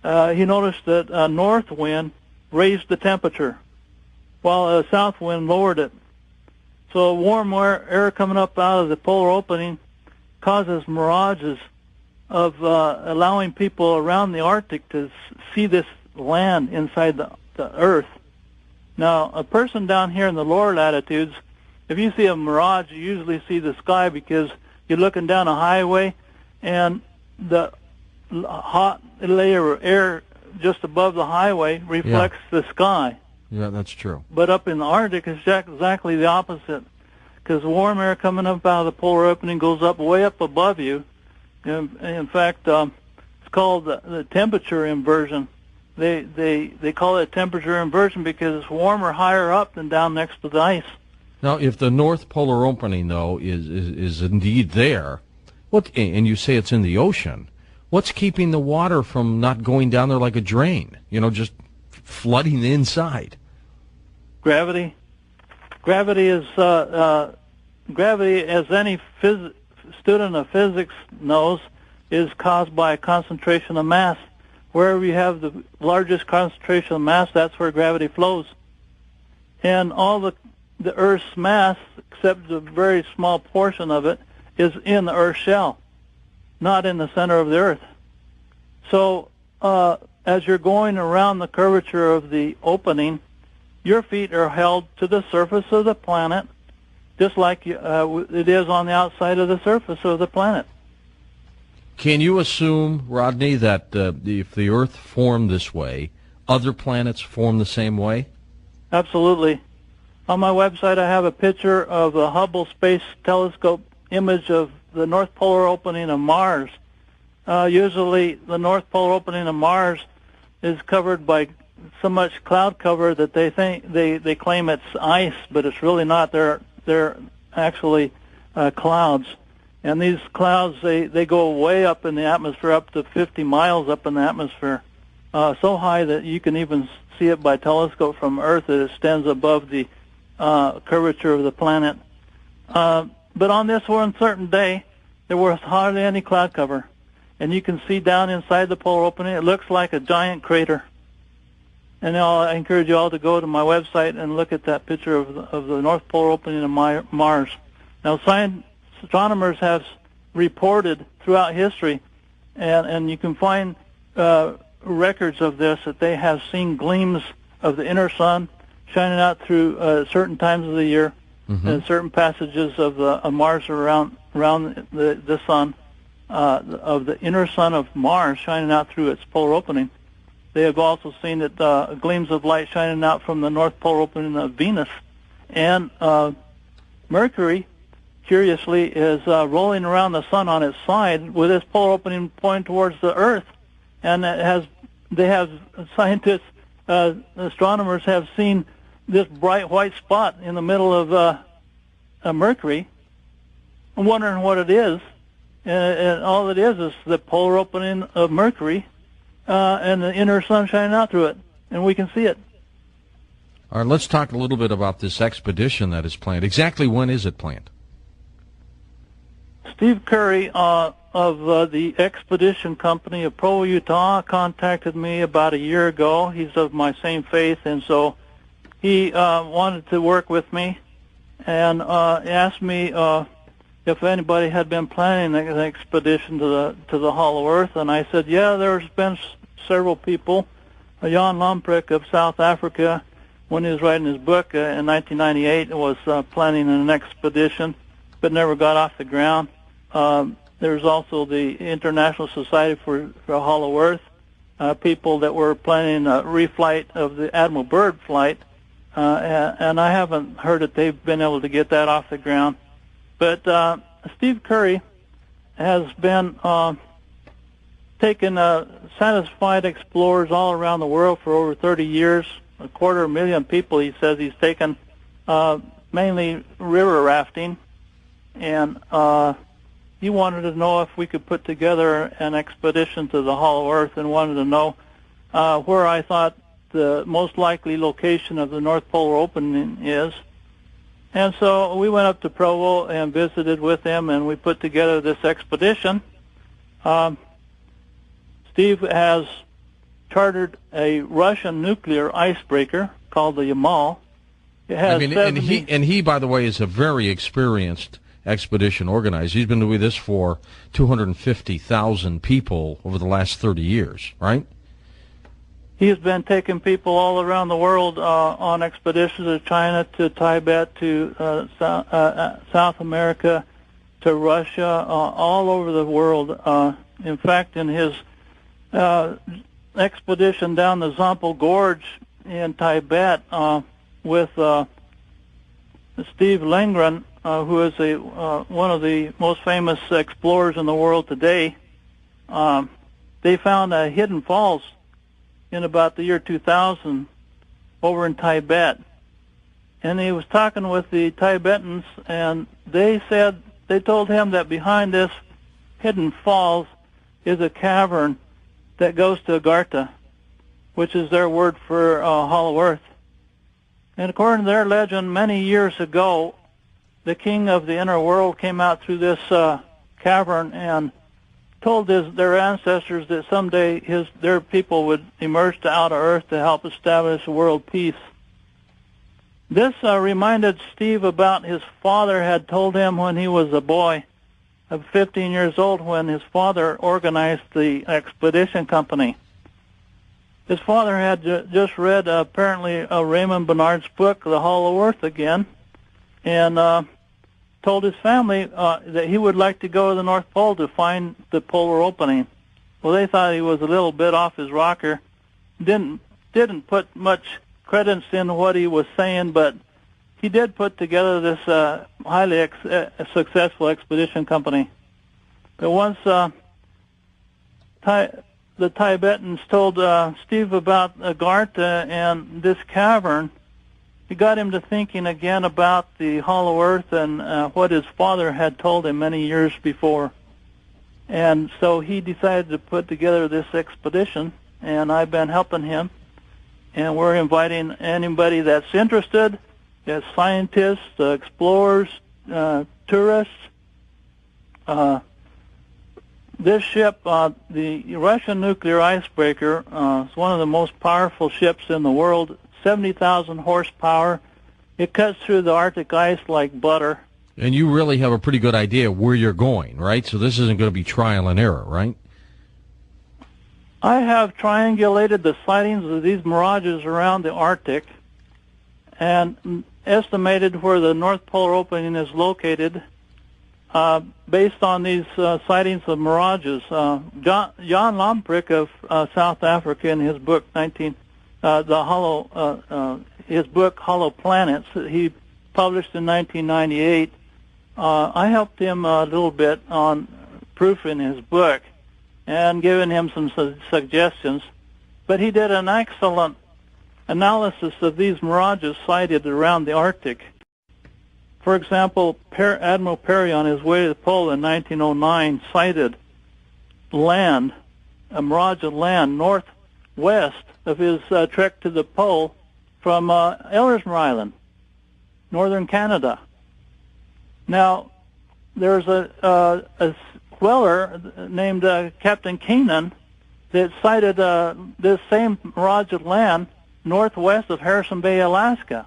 he noticed that a north wind raised the temperature, while a south wind lowered it. So warm air coming up out of the polar opening causes mirages of allowing people around the Arctic to see this land inside the Earth. Now, a person down here in the lower latitudes, if you see a mirage, you usually see the sky because you're looking down a highway and the hot layer of air just above the highway reflects the sky. Yeah, that's true. But up in the Arctic, it's exactly the opposite, because warm air coming up out of the polar opening goes up way up above you. In fact, it's called the temperature inversion. They call it temperature inversion because it's warmer higher up than down next to the ice. Now, if the North Polar opening, though, is indeed there, and you say it's in the ocean, what's keeping the water from not going down there like a drain? Just flooding the inside. Gravity. Gravity is gravity, as any student of physics knows, is caused by a concentration of mass. Wherever you have the largest concentration of mass, that's where gravity flows. And all the Earth's mass, except a very small portion of it, is in the Earth's shell, not in the center of the Earth. So as you're going around the curvature of the opening, your feet are held to the surface of the planet, just like it is on the outside of the surface of the planet. Can you assume, Rodney, that if the Earth formed this way, other planets form the same way? Absolutely. On my website, I have a picture of a Hubble Space Telescope image of the North Polar opening of Mars. Usually, the North Polar opening of Mars is covered by so much cloud cover that they claim it's ice, but it's really not. They're actually clouds. And these clouds, they go way up in the atmosphere, up to 50 miles up in the atmosphere, so high that you can even see it by telescope from Earth. It extends above the curvature of the planet. But on this one certain day, there was hardly any cloud cover. And you can see down inside the polar opening, it looks like a giant crater. And I encourage you all to go to my website and look at that picture of the North Polar opening of Mars. Now, astronomers have reported throughout history, and you can find records of this, that they have seen gleams of the inner sun shining out through certain times of the year, and certain passages of Mars around the sun, of the inner sun of Mars shining out through its polar opening. They have also seen it, gleams of light shining out from the North Polar opening of Venus. And Mercury, curiously, is rolling around the sun on its side with its polar opening pointing towards the Earth. And scientists, astronomers have seen this bright white spot in the middle of Mercury, wondering what it is. And all it is the polar opening of Mercury, and the inner sun shining out through it, and we can see it. All right, let's talk a little bit about this expedition that is planned. Exactly when is it planned? Steve Curry of the Expedition Company of Provo, Utah, contacted me about a year ago. He's of my same faith, and so he wanted to work with me and asked me if anybody had been planning an expedition to the Hollow Earth, and I said, yeah, there's been several people. Jan Lomprek of South Africa, when he was writing his book in 1998, was planning an expedition, but never got off the ground. There's also the International Society for Hollow Earth, people that were planning a reflight of the Admiral Byrd flight, and I haven't heard that they've been able to get that off the ground. But Steve Curry has been taking satisfied explorers all around the world for over 30 years, 250,000 people he says he's taken, mainly river rafting, and he wanted to know if we could put together an expedition to the Hollow Earth, and wanted to know where I thought the most likely location of the North Polar opening is. And so we went up to Provo and visited with him, and we put together this expedition. Steve has chartered a Russian nuclear icebreaker called the Yamal. It has and he, by the way, is a very experienced expedition organizer. He's been doing this for 250,000 people over the last 30 years, right? He's been taking people all around the world on expeditions to China, to Tibet, to South America, to Russia, all over the world. In fact, in his expedition down the Zompel Gorge in Tibet with Steve Lindgren, who is one of the most famous explorers in the world today, they found hidden falls in about the year 2000 over in Tibet. And he was talking with the Tibetans, and they told him that behind this hidden falls is a cavern that goes to Agartha, which is their word for Hollow Earth. And according to their legend, many years ago, the king of the inner world came out through this cavern and told their ancestors that someday their people would emerge to outer Earth to help establish world peace. This reminded Steve about his father had told him when he was a boy of 15 years old, when his father organized the Expedition Company. His father had just read apparently Raymond Bernard's book, The Hollow Earth Again, and told his family that he would like to go to the North Pole to find the polar opening. Well, they thought he was a little bit off his rocker. Didn't put much credence in what he was saying, but he did put together this highly successful expedition company. But once the Tibetans told Steve about Agartha and this cavern, He got him to thinking again about the hollow earth and what his father had told him many years before. And so he decided to put together this expedition, and I've been helping him. And we're inviting anybody that's interested, as scientists, explorers, tourists. This ship, the Russian nuclear icebreaker, is one of the most powerful ships in the world, 70,000 horsepower. It cuts through the Arctic ice like butter. And you really have a pretty good idea where you're going, right? So this isn't going to be trial and error, right? I have triangulated the sightings of these mirages around the Arctic and estimated where the North Polar opening is located based on these sightings of mirages. Jan Lomprick of South Africa, in his book his book Hollow Planets, he published in 1998. I helped him a little bit on proof in his book and given him some suggestions. But he did an excellent analysis of these mirages sighted around the Arctic. For example, Admiral Peary on his way to the pole in 1909 sighted land, a mirage of land, northwest of his trek to the pole from Ellesmere Island, northern Canada. Now, there's a whaler named Captain Keenan that sighted this same mirage of land northwest of Harrison Bay, Alaska.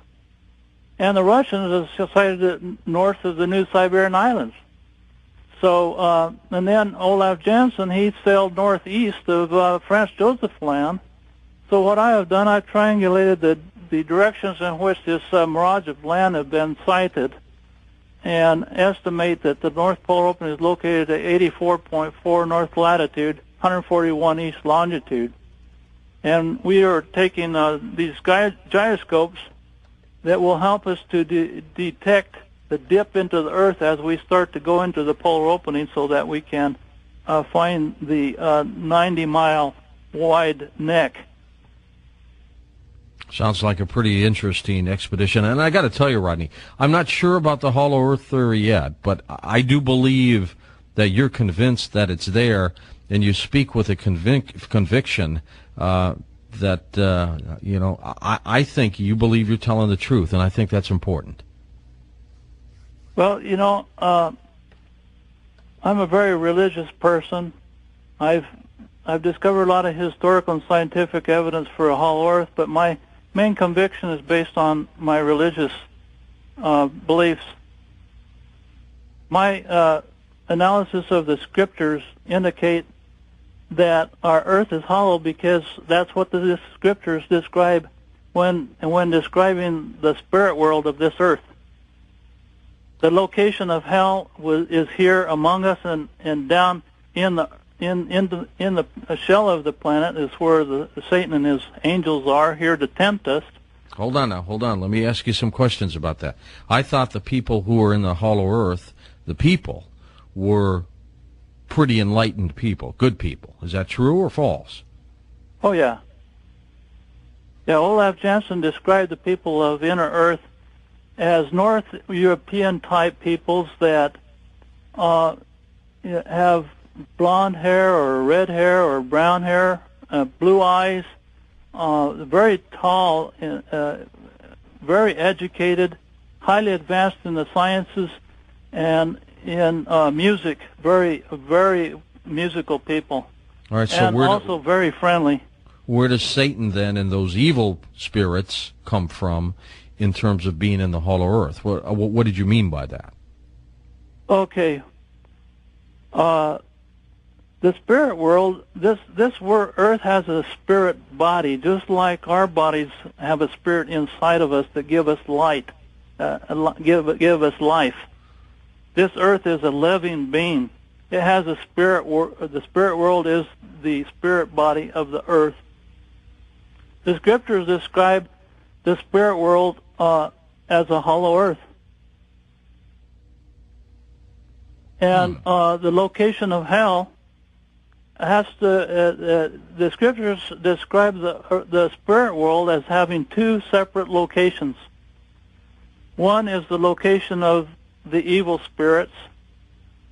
And the Russians have sighted it north of the New Siberian Islands. So, and then Olaf Janssen, he sailed northeast of Franz Josef Land. So what I have done, I've triangulated the directions in which this mirage of land have been sighted and estimate that the North Polar opening is located at 84.4 north latitude, 141 east longitude. And we are taking these gyroscopes that will help us to detect the dip into the Earth as we start to go into the polar opening so that we can find the 90-mile wide neck. Sounds like a pretty interesting expedition. And I got to tell you, Rodney, I'm not sure about the hollow earth theory yet, but I do believe that you're convinced that it's there, and you speak with a conviction that, I think you believe you're telling the truth, and I think that's important. Well, I'm a very religious person. I've discovered a lot of historical and scientific evidence for a hollow earth, but my main conviction is based on my religious beliefs. My analysis of the scriptures indicate that our earth is hollow because that's what the scriptures describe when describing the spirit world of this earth. The location of hell is here among us, and down in the shell of the planet is where Satan and his angels are, here to tempt us. Hold on. Let me ask you some questions about that. I thought the people who were in the hollow earth, the people, were pretty enlightened people, good people. Is that true or false? Oh, yeah. Yeah, Olaf Janssen described the people of inner Earth as North European-type peoples that have blonde hair or red hair or brown hair, blue eyes, very tall, very educated, highly advanced in the sciences, and in music, very, very musical people. All right, so and also very friendly. Where does Satan then and those evil spirits come from in terms of being in the hollow earth? What did you mean by that? Okay. The spirit world, this earth has a spirit body, just like our bodies have a spirit inside of us that give us light, give us life. This earth is a living being. It has a spirit. The spirit world is the spirit body of the earth. The scriptures describe the spirit world as a hollow earth. And the location of hell has to. The scriptures describe the spirit world as having two separate locations. One is the location of the evil spirits,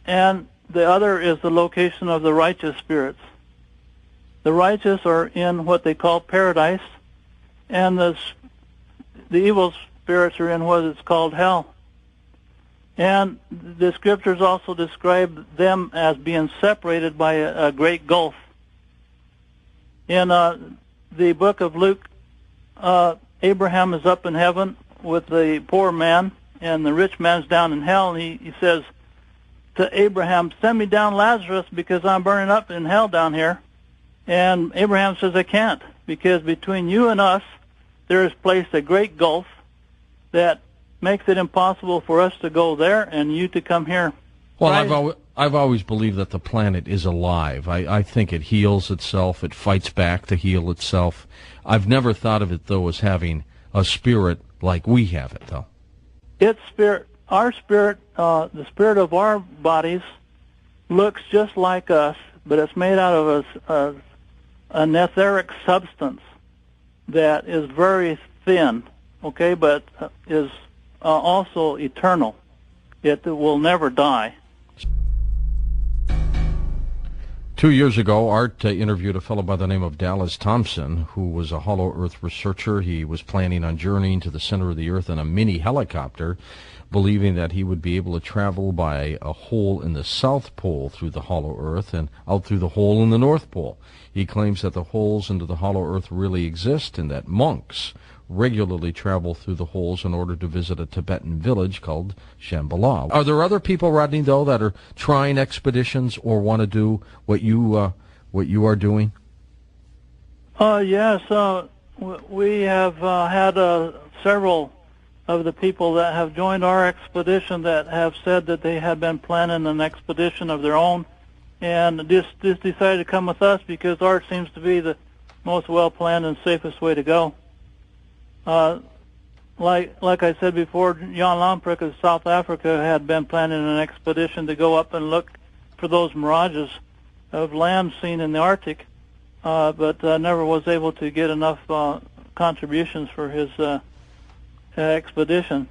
and the other is the location of the righteous spirits. The righteous are in what they call paradise, and the evil spirits are in what is called hell. And the scriptures also describe them as being separated by a great gulf. In the book of Luke, Abraham is up in heaven with the poor man, and the rich man's down in hell, and he says to Abraham, "Send me down Lazarus because I'm burning up in hell down here." And Abraham says, "I can't, because between you and us there is placed a great gulf that makes it impossible for us to go there and you to come here." Well, I've always believed that the planet is alive. I think it heals itself. It fights back to heal itself. I've never thought of it, though, as having a spirit like we have it, though. Its spirit, our spirit, the spirit of our bodies looks just like us, but it's made out of an etheric substance that is very thin, okay, but is also eternal. It will never die. 2 years ago, Art interviewed a fellow by the name of Dallas Thompson, who was a hollow earth researcher. He was planning on journeying to the center of the earth in a mini helicopter, believing that he would be able to travel by a hole in the South Pole through the hollow earth and out through the hole in the North Pole. He claims that the holes into the hollow earth really exist and that monks regularly travel through the holes in order to visit a Tibetan village called Shambhala. Are there other people, Rodney, though, that are trying expeditions or want to do what you are doing? Yes, we have had several of the people that have joined our expedition that have said that they had been planning an expedition of their own and just decided to come with us because ours seems to be the most well-planned and safest way to go. Like I said before, Jan Lamprecht of South Africa had been planning an expedition to go up and look for those mirages of land seen in the Arctic, but never was able to get enough contributions for his expedition.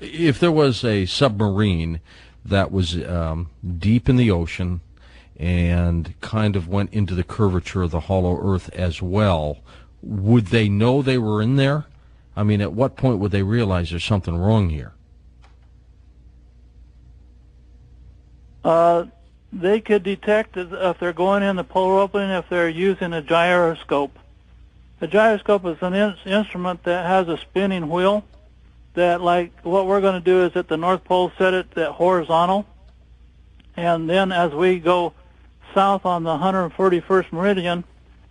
If there was a submarine that was deep in the ocean and kind of went into the curvature of the hollow earth as well, would they know they were in there? I mean, at what point would they realize there's something wrong here? They could detect if they're going in the polar opening if they're using a gyroscope. A gyroscope is an instrument that has a spinning wheel that, like, what we're going to do is at the North Pole set it at horizontal, and then as we go south on the 141st meridian,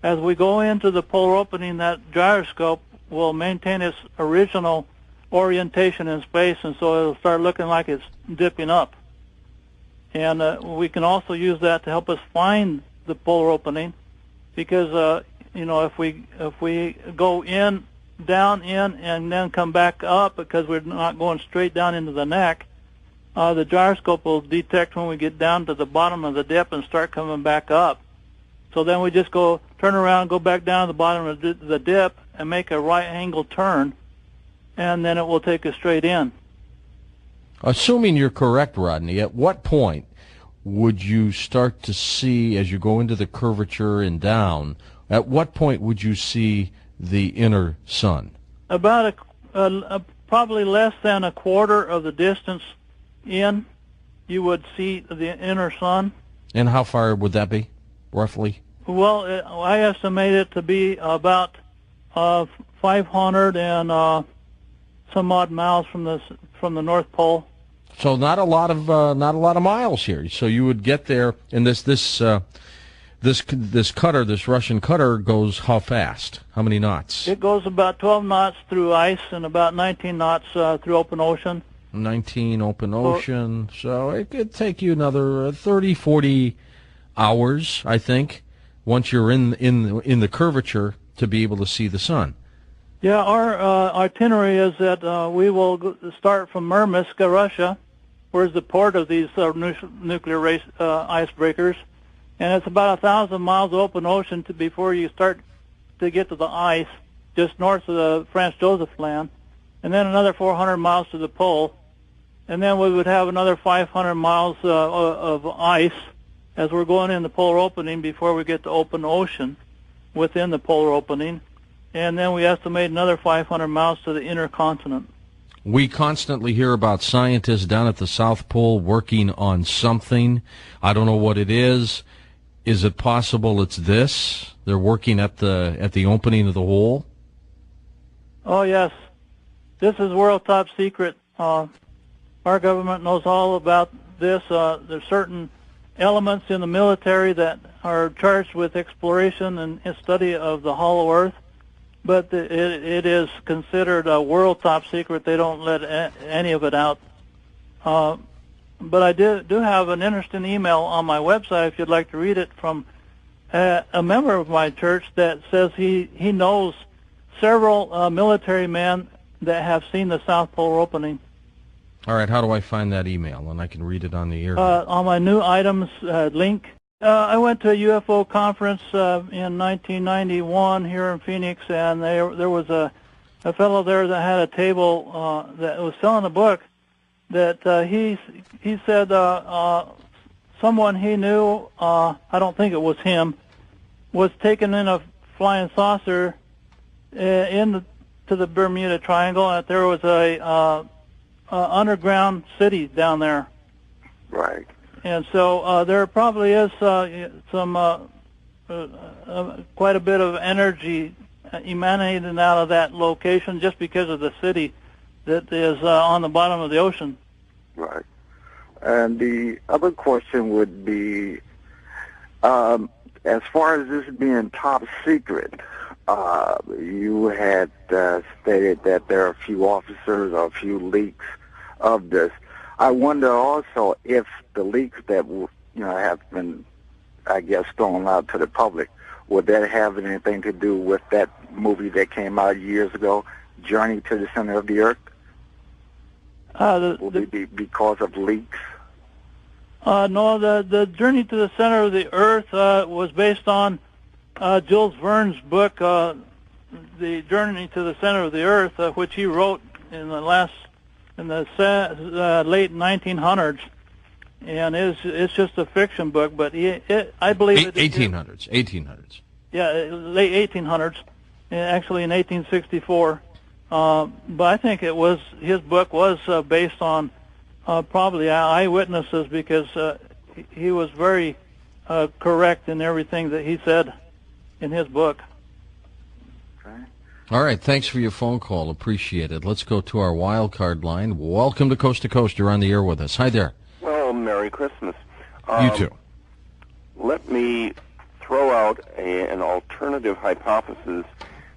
as we go into the polar opening, that gyroscope will maintain its original orientation in space, and so it'll start looking like it's dipping up. And we can also use that to help us find the polar opening, because if we go in, down in, and then come back up, because we're not going straight down into the neck, the gyroscope will detect when we get down to the bottom of the dip and start coming back up. So then we just turn around, go back down to the bottom of the dip, and make a right-angle turn, and then it will take us straight in. Assuming you're correct, Rodney, at what point would you start to see, as you go into the curvature and down, at what point would you see the inner sun? About probably less than a quarter of the distance in, you would see the inner sun. And how far would that be, roughly? Well, I estimate it to be about 500 and some odd miles from the North Pole. So not a lot of miles here. So you would get there, and this cutter, this Russian cutter, goes how fast? How many knots? It goes about 12 knots through ice and about 19 knots through open ocean. 19 open ocean. So it could take you another 30, 40 hours, I think, once you're in the curvature, to be able to see the sun. Yeah, our itinerary is that we will start from Murmansk, Russia, where's the port of these nuclear icebreakers, and it's about 1,000 miles of open ocean before you start to get to the ice, just north of the Franz Josef land. and then another 400 miles to the pole, and then we would have another 500 miles of ice as we're going in the polar opening before we get to open ocean within the polar opening, and then we estimate another 500 miles to the inner continent. We constantly hear about scientists down at the South Pole working on something. I don't know what it is. Is it possible it's this? They're working at the opening of the hole? Oh, yes. This is world top secret. Our government knows all about this. There's certain elements in the military that are charged with exploration and study of the hollow earth, but it is considered a world top secret. They don't let any of it out. But I do have an interesting email on my website, if you'd like to read it, from a member of my church that says he knows several military men that have seen the South Pole opening. All right, how do I find that email? And I can read it on the air. On my new items link. I went to a UFO conference in 1991 here in Phoenix, and there was a fellow there that had a table that was selling a book that he said someone he knew, I don't think it was him, was taken in a flying saucer to the Bermuda Triangle, and there was a underground city down there. Right. And so there probably is some quite a bit of energy emanating out of that location just because of the city that is on the bottom of the ocean. Right. And the other question would be, as far as this being top secret, you had stated that there are a few officers or a few leaks of this. I wonder also if the leaks that have been, I guess, thrown out to the public, would that have anything to do with that movie that came out years ago, Journey to the Center of the Earth? Would it be because of leaks? No, the Journey to the Center of the Earth was based on Jules Verne's book, The Journey to the Center of the Earth, which he wrote in the late 1900s, and it's just a fiction book. But I believe 1800s. Yeah, late 1800s, actually in 1864. But I think his book was based on probably eyewitnesses, because he was very correct in everything that he said in his book. Okay. All right, thanks for your phone call. Appreciate it. Let's go to our wild card line. Welcome to Coast. You're on the air with us. Hi there. Well, Merry Christmas. You too. Let me throw out an alternative hypothesis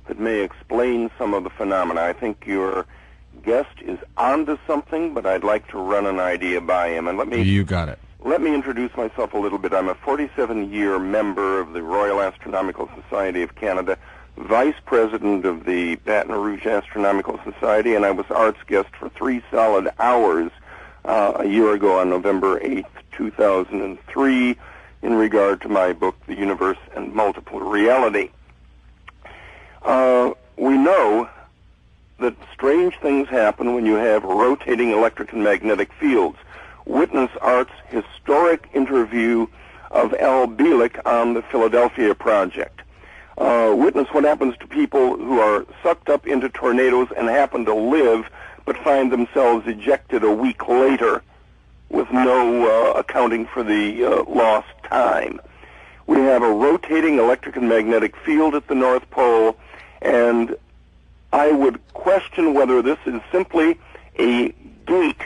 that may explain some of the phenomena. I think your guest is onto something, but I'd like to run an idea by him. And You got it. Let me introduce myself a little bit. I'm a 47-year member of the Royal Astronomical Society of Canada, vice president of the Baton Rouge Astronomical Society, and I was arts guest for 3 solid hours a year ago on November 8th, 2003, in regard to my book, The Universe and Multiple Reality. We know that strange things happen when you have rotating electric and magnetic fields. Witness Art's historic interview of Al Bielek on the Philadelphia Project. Witness what happens to people who are sucked up into tornadoes and happen to live, but find themselves ejected a week later with no accounting for the lost time. We have a rotating electric and magnetic field at the North Pole, and I would question whether this is simply a gate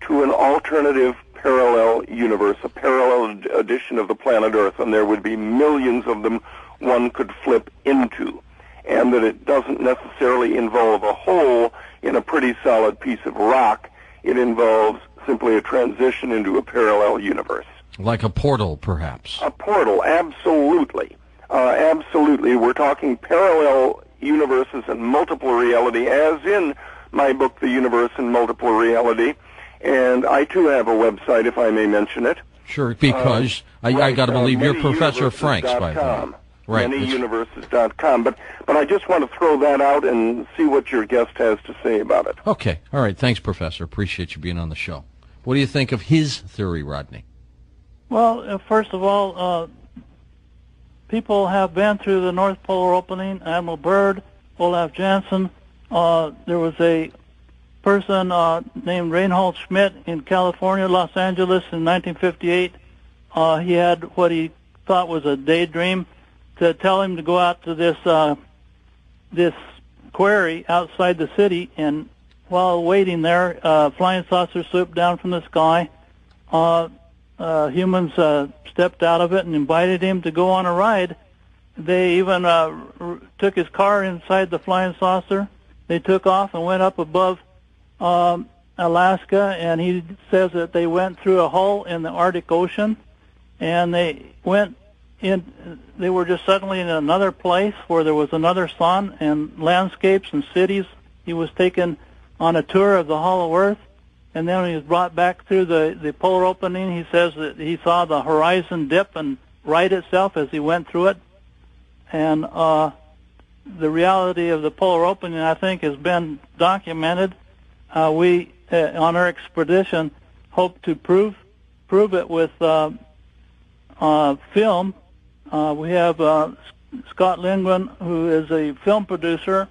to an alternative parallel universe, a parallel edition of the planet Earth, and there would be millions of them one could flip into, and that it doesn't necessarily involve a hole in a pretty solid piece of rock. It involves simply a transition into a parallel universe. Like a portal, perhaps. A portal, absolutely. Absolutely. We're talking parallel universes and multiple reality, as in my book, The Universe and Multiple Reality. And I, too, have a website, if I may mention it. Sure, because I got to believe you're Professor Franks, by the way. Right. manyuniverses.com. But I just want to throw that out and see what your guest has to say about it. Okay. All right. Thanks, Professor. Appreciate you being on the show. What do you think of his theory, Rodney? Well, first of all, people have been through the North Polar opening. Admiral Byrd, Olaf Janssen. There was a person named Reinhold Schmidt in California, Los Angeles, in 1958. He had what he thought was a daydream to tell him to go out to this quarry outside the city, and while waiting there, flying saucers swooped down from the sky. Humans stepped out of it and invited him to go on a ride. They even took his car inside the flying saucer. They took off and went up above Alaska, and he says that they went through a hole in the Arctic Ocean, and they went in. They were just suddenly in another place where there was another sun and landscapes and cities. He was taken on a tour of the Hollow Earth, and then when he was brought back through the polar opening, he says that he saw the horizon dip and right itself as he went through it. And the reality of the polar opening, I think, has been documented. We, on our expedition, hope to prove it with film. We have Scott Lindgren, who is a film producer,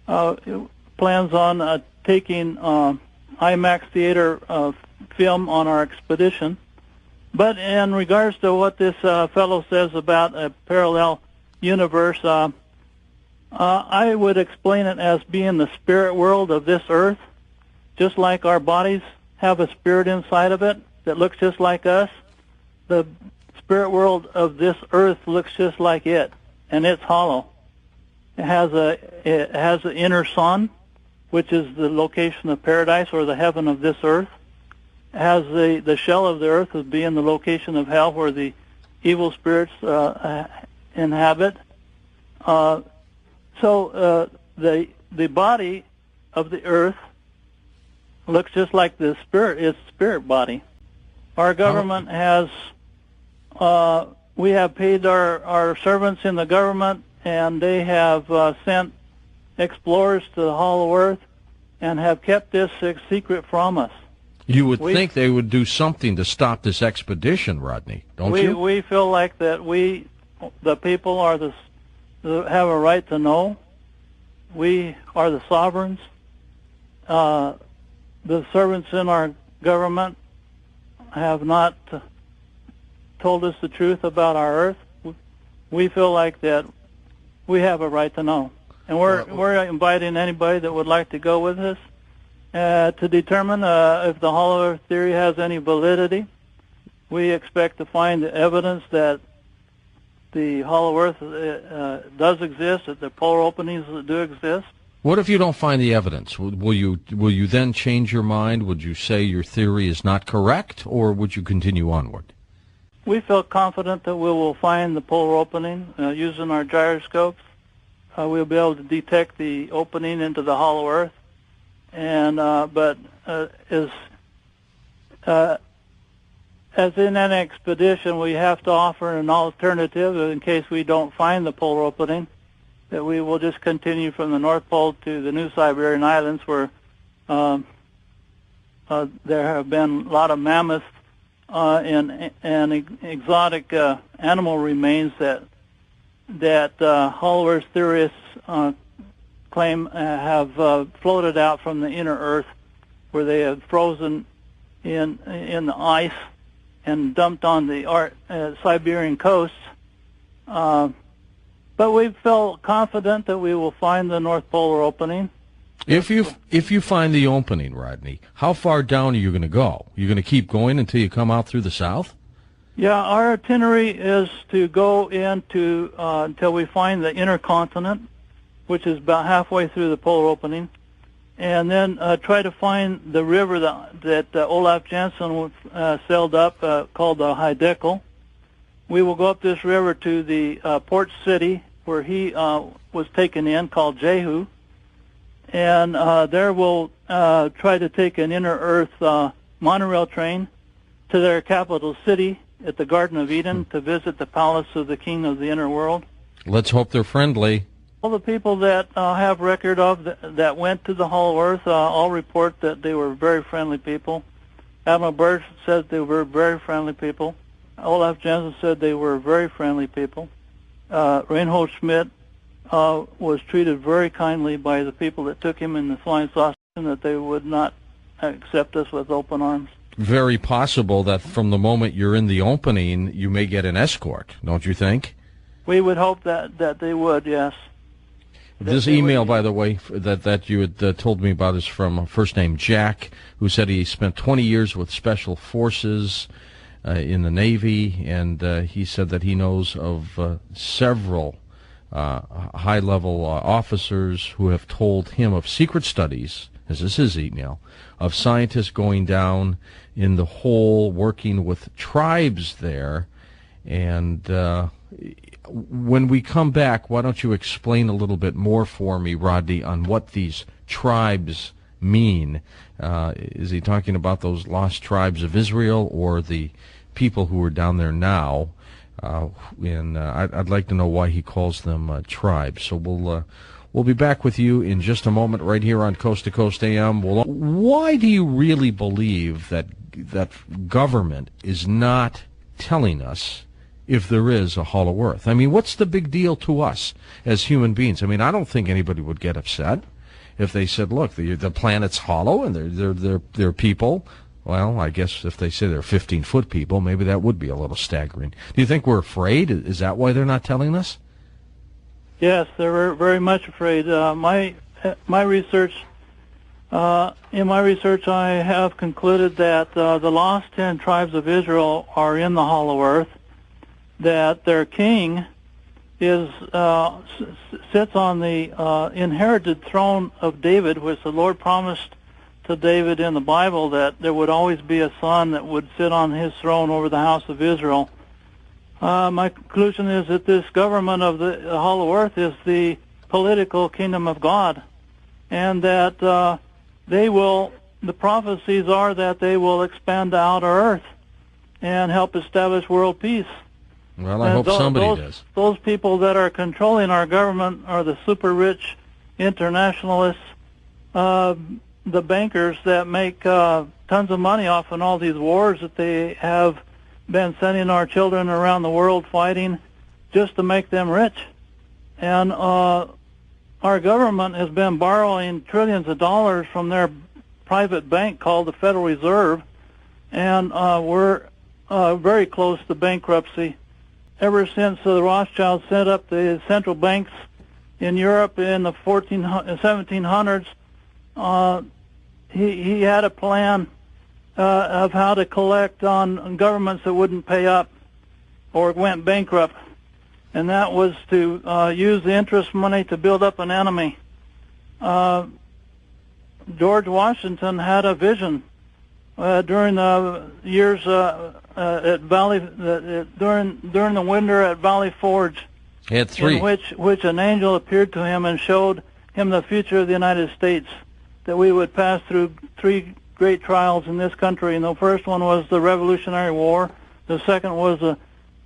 plans on taking IMAX theater film on our expedition. But in regards to what this fellow says about a parallel universe, I would explain it as being the spirit world of this earth. Just like our bodies have a spirit inside of it that looks just like us, the spirit world of this earth looks just like it, and it's hollow. It has an inner sun, which is the location of paradise or the heaven of this earth. It has the shell of the earth as being the location of hell, where the evil spirits inhabit. So the body of the earth looks just like the its spirit body. Our government has, we have paid our servants in the government, and they have sent explorers to the Hollow Earth and have kept this secret from us. You would think they would do something to stop this expedition, Rodney, don't you? We feel like that we, the people, have a right to know. We are the sovereigns. The servants in our government have not told us the truth about our Earth. We feel like that we have a right to know. And we're inviting anybody that would like to go with us to determine if the Hollow Earth theory has any validity. We expect to find the evidence that the Hollow Earth does exist, that the polar openings do exist. What if you don't find the evidence? Will you then change your mind? Would you say your theory is not correct, or would you continue onward? We feel confident that we will find the polar opening using our gyroscopes. We'll be able to detect the opening into the Hollow Earth, and as in an expedition, we have to offer an alternative in case we don't find the polar opening, that we will just continue from the North Pole to the New Siberian Islands, where there have been a lot of mammoths and exotic animal remains that Hollow Earth theorists claim have floated out from the inner Earth, where they have frozen in the ice and dumped on the Siberian coasts. But we feel confident that we will find the North Polar opening. If you find the opening, Rodney, how far down are you going to go? You're going to keep going until you come out through the south? Yeah, our itinerary is to go into until we find the inner continent, which is about halfway through the polar opening, and then try to find the river that Olaf Janssen sailed up, called the Heidekel. We will go up this river to the port city where he was taken in, called Jehu, and there we'll try to take an inner Earth monorail train to their capital city at the Garden of Eden to visit the palace of the king of the inner world. Let's hope they're friendly. All the people that have record of that went to the Hollow Earth all report that they were very friendly people. Admiral Byrd said they were very friendly people. Olaf Jensen said they were very friendly people. Reinhold Schmidt was treated very kindly by the people that took him in the flying saucer, and that they would not accept us with open arms. Very possible that from the moment you're in the opening, you may get an escort, don't you think? We would hope that they would, yes. This email, by the way, that you had told me about is from a first name Jack, who said he spent 20 years with Special Forces in the Navy, and he said that he knows of several high-level officers who have told him of secret studies, this is his email, of scientists going down in the hole working with tribes there. And when we come back, why don't you explain a little bit more for me, Rodney, on what these tribes mean? Is he talking about those lost tribes of Israel or the people who are down there now? And I'd like to know why he calls them tribes. So we'll be back with you in just a moment right here on Coast to Coast AM. Why do you really believe that government is not telling us if there is a hollow earth? I mean, what's the big deal to us as human beings? I mean, I don't think anybody would get upset if they said, look, the planet's hollow and they're people. Well, I guess if they say they're 15-foot people, maybe that would be a little staggering. Do you think we're afraid? Is that why they're not telling us? Yes, they're very much afraid. In my research, I have concluded that the lost 10 tribes of Israel are in the Hollow Earth, that their king sits on the inherited throne of David, which the Lord promised to David in the Bible, that there would always be a son that would sit on his throne over the house of Israel. My conclusion is that this government of the Hollow Earth is the political kingdom of God, and that the prophecies are that they will expand the outer earth and help establish world peace. Well, I hope somebody does. Those people that are controlling our government are the super rich internationalists, the bankers that make tons of money off in all these wars that they have been sending our children around the world fighting just to make them rich. And our government has been borrowing trillions of dollars from their private bank called the Federal Reserve, and we're very close to bankruptcy. Ever since the Rothschilds set up the central banks in Europe in the 1700s, he had a plan of how to collect on governments that wouldn't pay up or went bankrupt, and that was to use the interest money to build up an enemy. George Washington had a vision during the years at Valley during the winter at Valley Forge. He had three. In which an angel appeared to him and showed him the future of the United States, that we would pass through three great trials in this country. And the first one was the Revolutionary War. The second was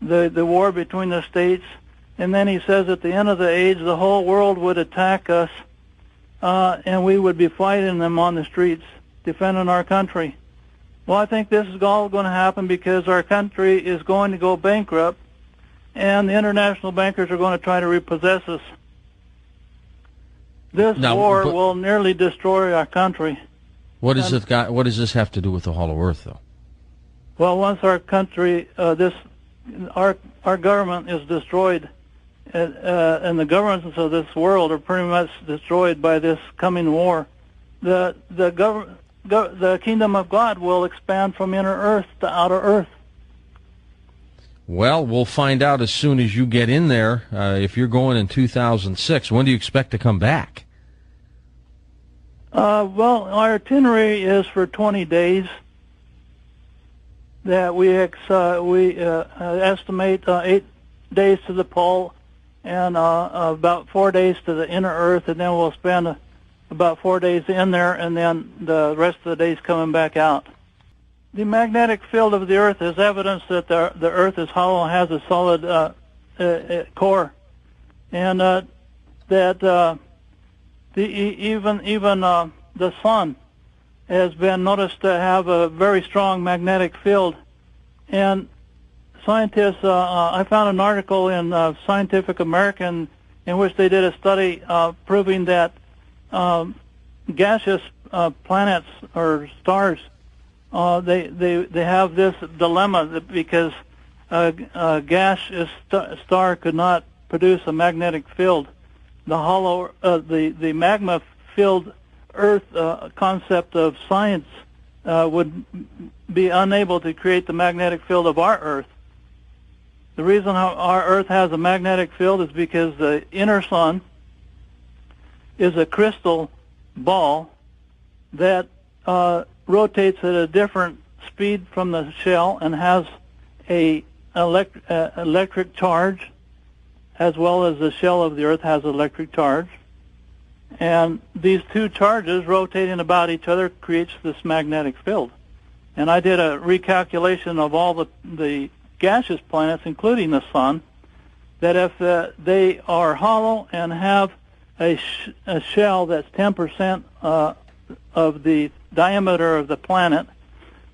the war between the states. And then he says at the end of the age, the whole world would attack us, and we would be fighting them on the streets, defending our country. Well, I think this is all going to happen because our country is going to go bankrupt, and the international bankers are going to try to repossess us. This war will nearly destroy our country. What does this have to do with the Hollow Earth, though? Well, once our country, our government is destroyed, and the governments of this world are pretty much destroyed by this coming war, the kingdom of God will expand from inner earth to outer earth. Well, we'll find out as soon as you get in there. If you're going in 2006, when do you expect to come back? Well, our itinerary is for 20 days. That we estimate 8 days to the pole and about 4 days to the inner earth, and then we'll spend about 4 days in there, and then the rest of the days coming back out. The magnetic field of the earth is evidence that the earth is hollow and has a solid core. and that even the sun has been noticed to have a very strong magnetic field. And scientists, I found an article in Scientific American in which they did a study proving that gaseous planets or stars, they have this dilemma because a gaseous star could not produce a magnetic field. The magma-filled Earth concept of science would be unable to create the magnetic field of our Earth. The reason how our Earth has a magnetic field is because the inner sun is a crystal ball that rotates at a different speed from the shell and has a electric charge, as well as the shell of the Earth has electric charge. And these two charges rotating about each other creates this magnetic field. And I did a recalculation of all the gaseous planets, including the sun, that if they are hollow and have a shell that's 10% of the diameter of the planet,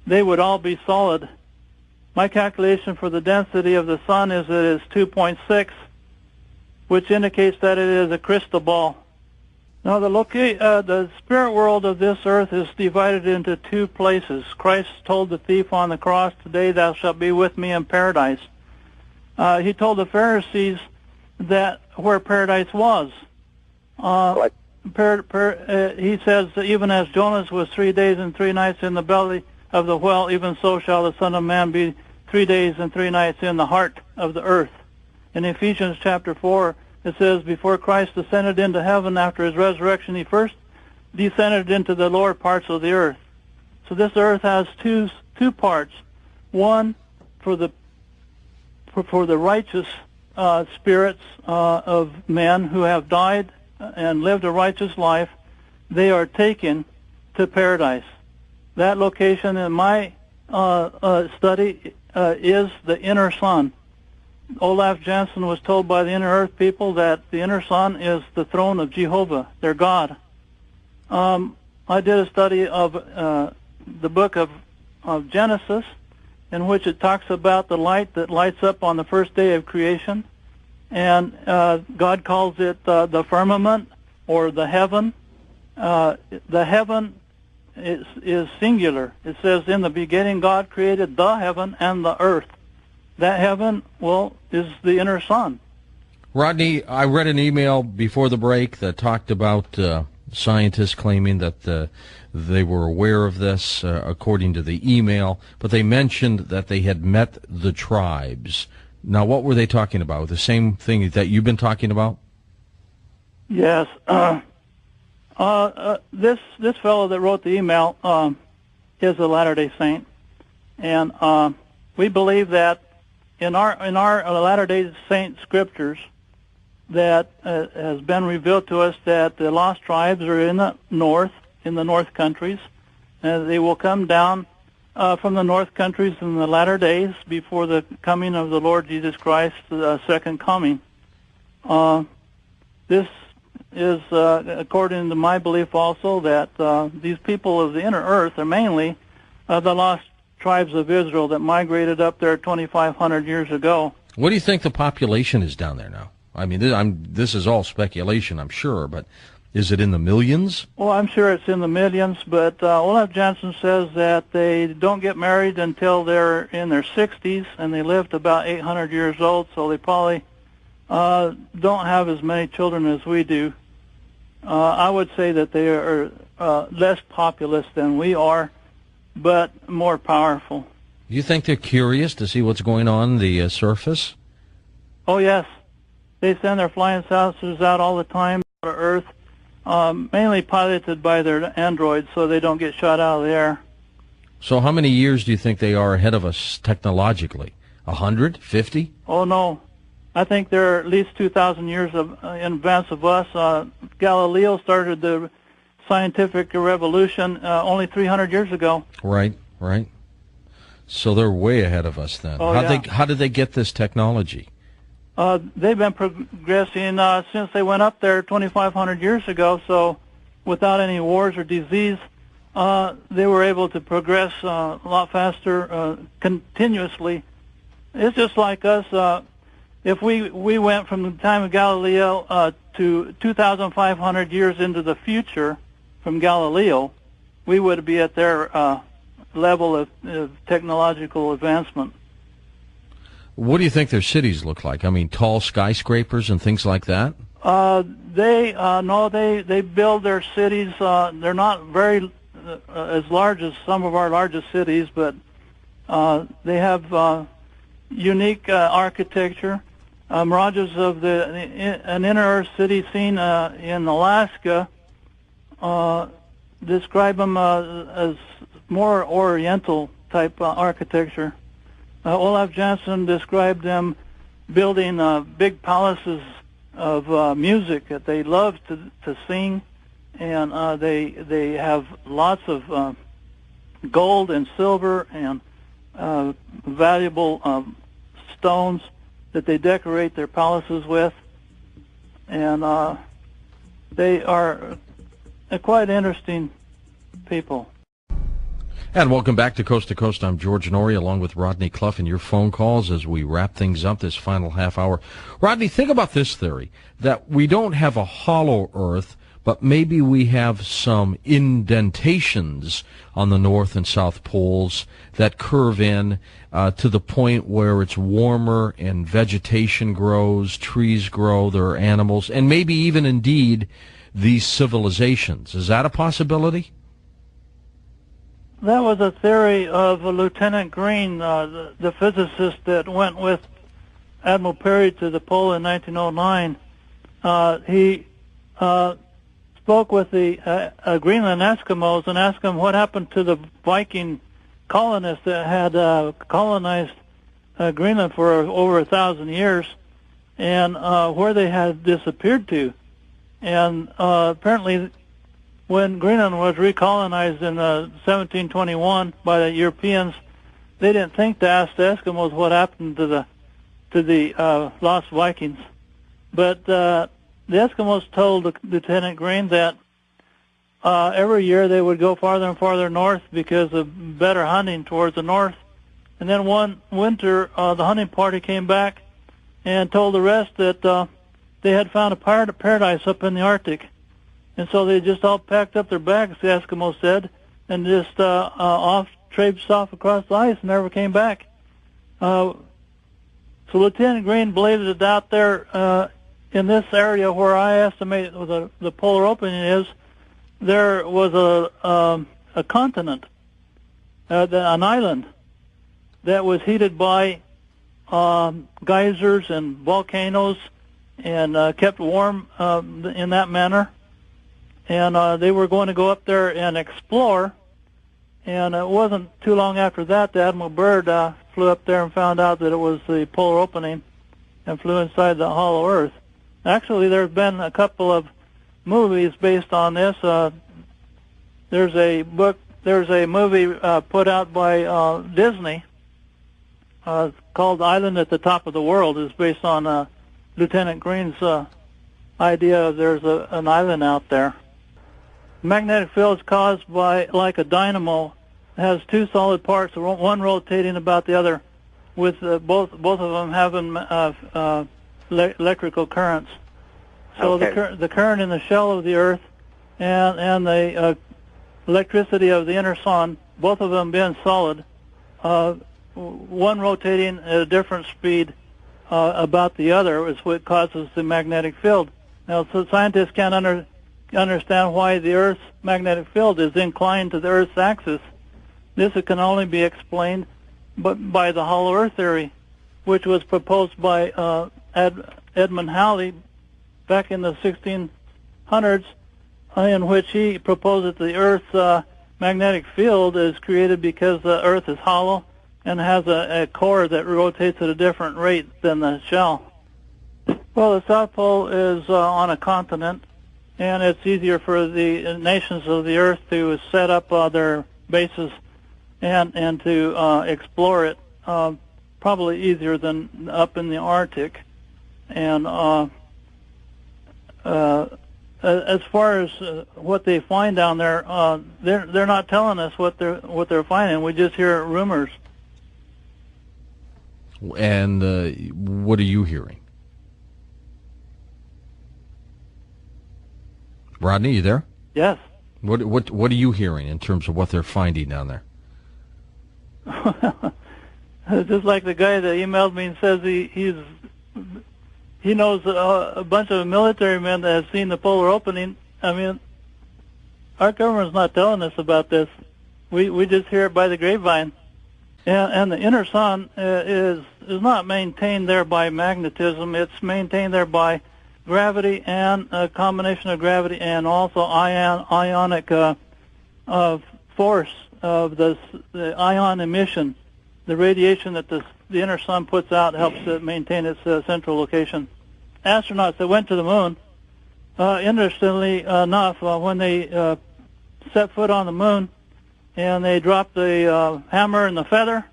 they would all be solid. My calculation for the density of the sun is that it's 2.6, which indicates that it is a crystal ball. Now, the spirit world of this earth is divided into two places. Christ told the thief on the cross, "Today thou shalt be with me in paradise." He told the Pharisees that where paradise was. He says, even as Jonas was 3 days and 3 nights in the belly of the whale, even so shall the Son of Man be 3 days and 3 nights in the heart of the earth. In Ephesians chapter 4, it says, before Christ ascended into heaven after his resurrection, he first descended into the lower parts of the earth. So this earth has two parts. One for the righteous spirits of men who have died and lived a righteous life. They are taken to paradise. That location in my study is the inner sun. Olaf Jansen was told by the inner earth people that the inner sun is the throne of Jehovah, their God. I did a study of the book of Genesis, in which it talks about the light that lights up on the first day of creation, and God calls it the firmament or the heaven. The heaven is singular. It says, in the beginning God created the heaven and the earth. That heaven, is the inner sun. Rodney, I read an email before the break that talked about scientists claiming that they were aware of this, according to the email, but they mentioned that they had met the tribes. Now, what were they talking about? The same thing that you've been talking about? Yes. This fellow that wrote the email is a Latter-day Saint, and we believe that in our Latter-day Saint scriptures that has been revealed to us that the lost tribes are in the north countries, and they will come down from the north countries in the latter days before the coming of the Lord Jesus Christ, the second coming. This is, according to my belief also, that these people of the inner earth are mainly the lost tribes of Israel that migrated up there 2,500 years ago. What do you think the population is down there now? I mean, this is all speculation, I'm sure, but is it in the millions? Well, I'm sure it's in the millions, but Olaf Jansen says that they don't get married until they're in their 60s, and they live to about 800 years old, so they probably don't have as many children as we do. I would say that they are less populous than we are, but more powerful. You think they're curious to see what's going on the surface? Oh, yes. They send their flying saucers out all the time to Earth, mainly piloted by their androids so they don't get shot out of the air. So how many years do you think they are ahead of us technologically? 100? 50? Oh, no. I think they're at least 2,000 years in advance of us. Galileo started the scientific revolution only 300 years ago. Right. So they're way ahead of us then. Oh, How did they get this technology? they've been progressing since they went up there 2,500 years ago. So, without any wars or disease, they were able to progress a lot faster, continuously. It's just like us. If we went from the time of Galileo to 2,500 years into the future from Galileo, we would be at their level of technological advancement. What do you think their cities look like? I mean, tall skyscrapers and things like that? They build their cities. They're not very as large as some of our largest cities, but they have unique architecture. Mirages of an inner Earth city seen in Alaska describe them as more Oriental type architecture. Olaf Jansson described them building big palaces of music that they love to sing, and they have lots of gold and silver and valuable stones that they decorate their palaces with, and they are quite interesting people. And welcome back to Coast. I'm George Norrie, along with Rodney Clough, and your phone calls as we wrap things up this final half hour. Rodney, think about this theory, that we don't have a hollow Earth, but maybe we have some indentations on the North and South poles that curve in to the point where it's warmer and vegetation grows, trees grow, there are animals, and maybe even indeed these civilizations. Is that a possibility? That was a theory of Lieutenant Green, the physicist that went with Admiral Peary to the pole in 1909. He spoke with the Greenland Eskimos and asked them what happened to the Viking colonists that had colonized Greenland for over 1,000 years, and where they had disappeared to. And apparently, when Greenland was recolonized in 1721 by the Europeans, they didn't think to ask the Eskimos what happened to the lost Vikings. But the Eskimos told Lieutenant Green that every year they would go farther and farther north because of better hunting towards the north. And then one winter, the hunting party came back and told the rest that they had found a paradise up in the Arctic. And so they just all packed up their bags, the Eskimos said, and just traipsed off across the ice and never came back. So Lieutenant Green believed that out there in this area where I estimate the polar opening is, there was a continent, an island, that was heated by geysers and volcanoes and kept warm in that manner. And they were going to go up there and explore. And it wasn't too long after that Admiral Byrd flew up there and found out that it was the polar opening and flew inside the hollow Earth. Actually, there's been a couple of movies based on this. There's a movie put out by Disney called Island at the Top of the World. It's based on Lieutenant Green's idea of there's an island out there. Magnetic field is caused by, like a dynamo, it has two solid parts, one rotating about the other, with both of them having electrical currents. So okay. the current in the shell of the Earth and the electricity of the inner sun, both of them being solid, one rotating at a different speed about the other is what causes the magnetic field. Now, so scientists can't understand why the Earth's magnetic field is inclined to the Earth's axis. This can only be explained by the hollow Earth theory, which was proposed by Edmund Halley back in the 1600s, in which he proposed that the Earth's magnetic field is created because the Earth is hollow and has a core that rotates at a different rate than the shell. Well, the South Pole is on a continent, and it's easier for the nations of the Earth to set up their bases and to explore it, probably easier than up in the Arctic. and as far as what they find down there, they're not telling us what they're finding. We just hear rumors. And what are you hearing? Rodney, you there? Yes. What are you hearing in terms of what they're finding down there? Just like the guy that emailed me and says he knows a bunch of military men that have seen the polar opening. I mean, our government's not telling us about this. We just hear it by the grapevine. And the inner sun is not maintained there by magnetism. It's maintained there by gravity and a combination of gravity and also ionic force of the ion emission. The radiation that the inner sun puts out helps it maintain its central location. Astronauts that went to the moon, interestingly enough, when they set foot on the moon and they dropped the hammer and the feather,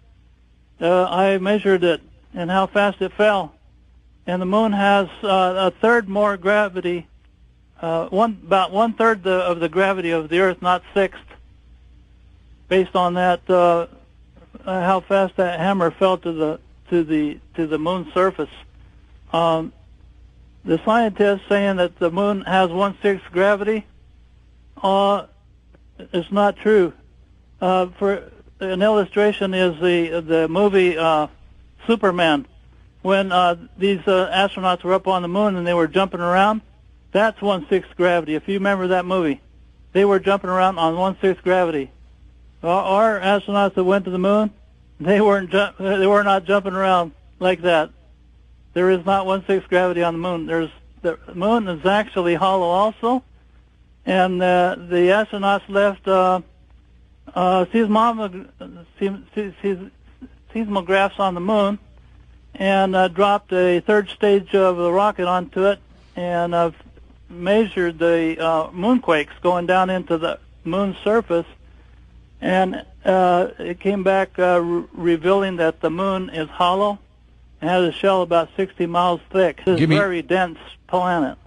I measured it and how fast it fell. And the moon has a third more gravity, about 1/3 of the gravity of the Earth, not sixth. Based on that, how fast that hammer fell to the moon's surface. The scientists saying that the moon has 1/6 gravity, it's not true. For an illustration is the movie Superman. When these astronauts were up on the moon and they were jumping around, that's 1/6 gravity. If you remember that movie, they were jumping around on 1/6 gravity. Our astronauts that went to the moon, they were not jumping around like that. There is not 1/6 gravity on the moon. The moon is actually hollow also, and the astronauts left seismographs on the moon and dropped a third stage of the rocket onto it and measured the moonquakes going down into the moon's surface, and it came back revealing that the moon is hollow and has a shell about 60 miles thick. It's a very dense planet.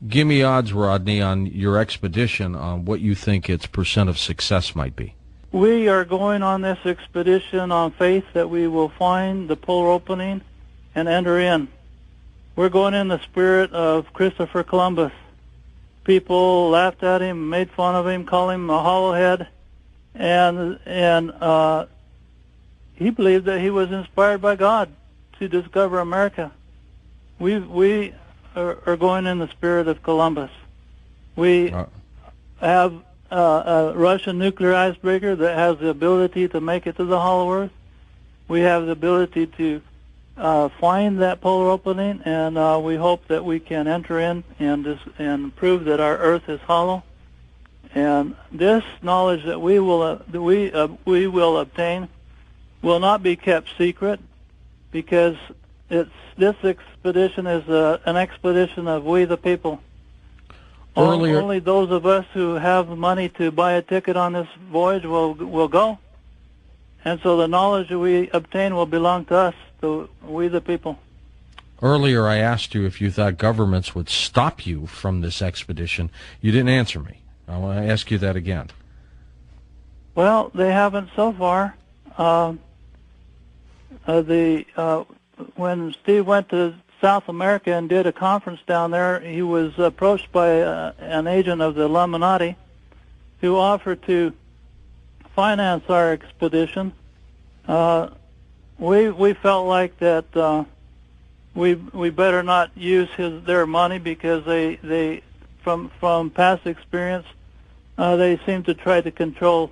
Give me odds, Rodney, on your expedition on what you think its percent of success might be. We are going on this expedition on faith that we will find the polar opening and enter in. We're going in the spirit of Christopher Columbus. People laughed at him, made fun of him, called him a hollowhead, and he believed that he was inspired by God to discover America. We are going in the spirit of Columbus. We have a Russian nuclear icebreaker that has the ability to make it to the hollow Earth. We have the ability to find that polar opening, and we hope that we can enter in and prove that our Earth is hollow. And this knowledge that we will obtain will not be kept secret, because this expedition is an expedition of we the people. Only those of us who have money to buy a ticket on this voyage will go. And so the knowledge that we obtain will belong to us, to we the people. Earlier I asked you if you thought governments would stop you from this expedition. You didn't answer me. I want to ask you that again. Well, they haven't so far. When Steve went to South America and did a conference down there, he was approached by an agent of the Illuminati who offered to finance our expedition. We felt like that we better not use their money, because they from past experience they seem to try to control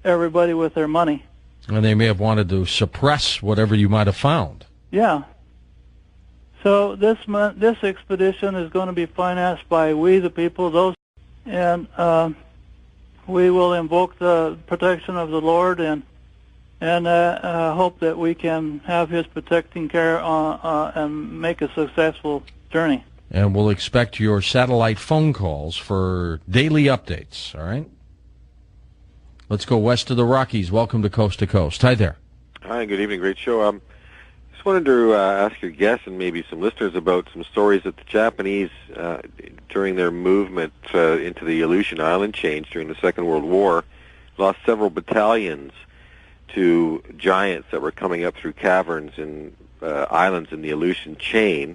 everybody with their money. And they may have wanted to suppress whatever you might have found. Yeah. So this expedition is going to be financed by we the people, and we will invoke the protection of the Lord and hope that we can have His protecting care and make a successful journey. And we'll expect your satellite phone calls for daily updates, all right? Let's go west of the Rockies. Welcome to Coast. Hi there. Hi, good evening. Great show. Just wanted to ask your guests and maybe some listeners about some stories that the Japanese, during their movement into the Aleutian Island chain during the Second World War, lost several battalions to giants that were coming up through caverns and islands in the Aleutian chain.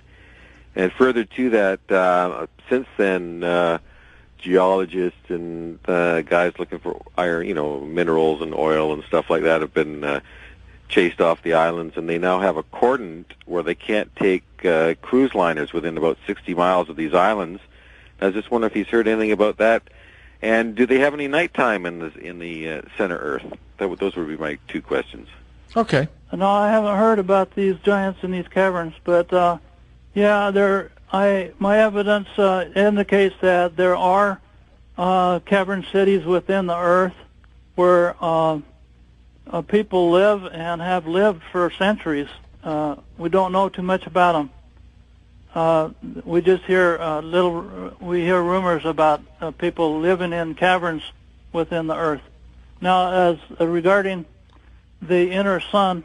And further to that, since then, geologists and guys looking for iron, minerals and oil and stuff like that have been chased off the islands, and they now have a cordon where they can't take cruise liners within about 60 miles of these islands. I was just wondering if he's heard anything about that, and do they have any nighttime in the center Earth? Those would be my two questions. Okay. No, I haven't heard about these giants in these caverns, but yeah, my evidence indicates that there are cavern cities within the Earth where people live and have lived for centuries. We don't know too much about them. We just hear we hear rumors about people living in caverns within the Earth. Now, as regarding the inner sun,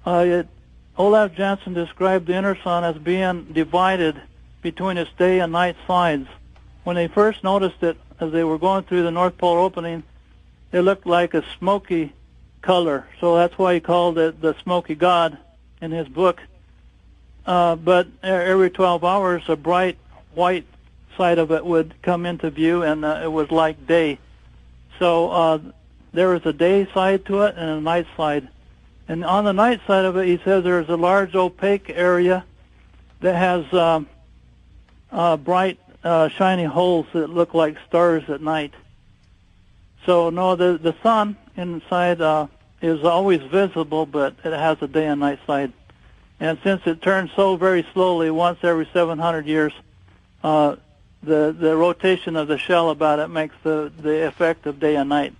Olaf Janssen described the inner sun as being divided between its day and night sides. When they first noticed it, as they were going through the North Pole opening, it looked like a smoky color, so that's why he called it the Smoky God in his book. But every 12 hours, a bright white side of it would come into view, and it was like day. So there was a day side to it and a night side. And on the night side of it, he says there's a large opaque area that has bright, shiny holes that look like stars at night. So no, the sun inside is always visible, but it has a day and night side. And since it turns so very slowly, once every 700 years, the rotation of the shell about it makes the effect of day and night.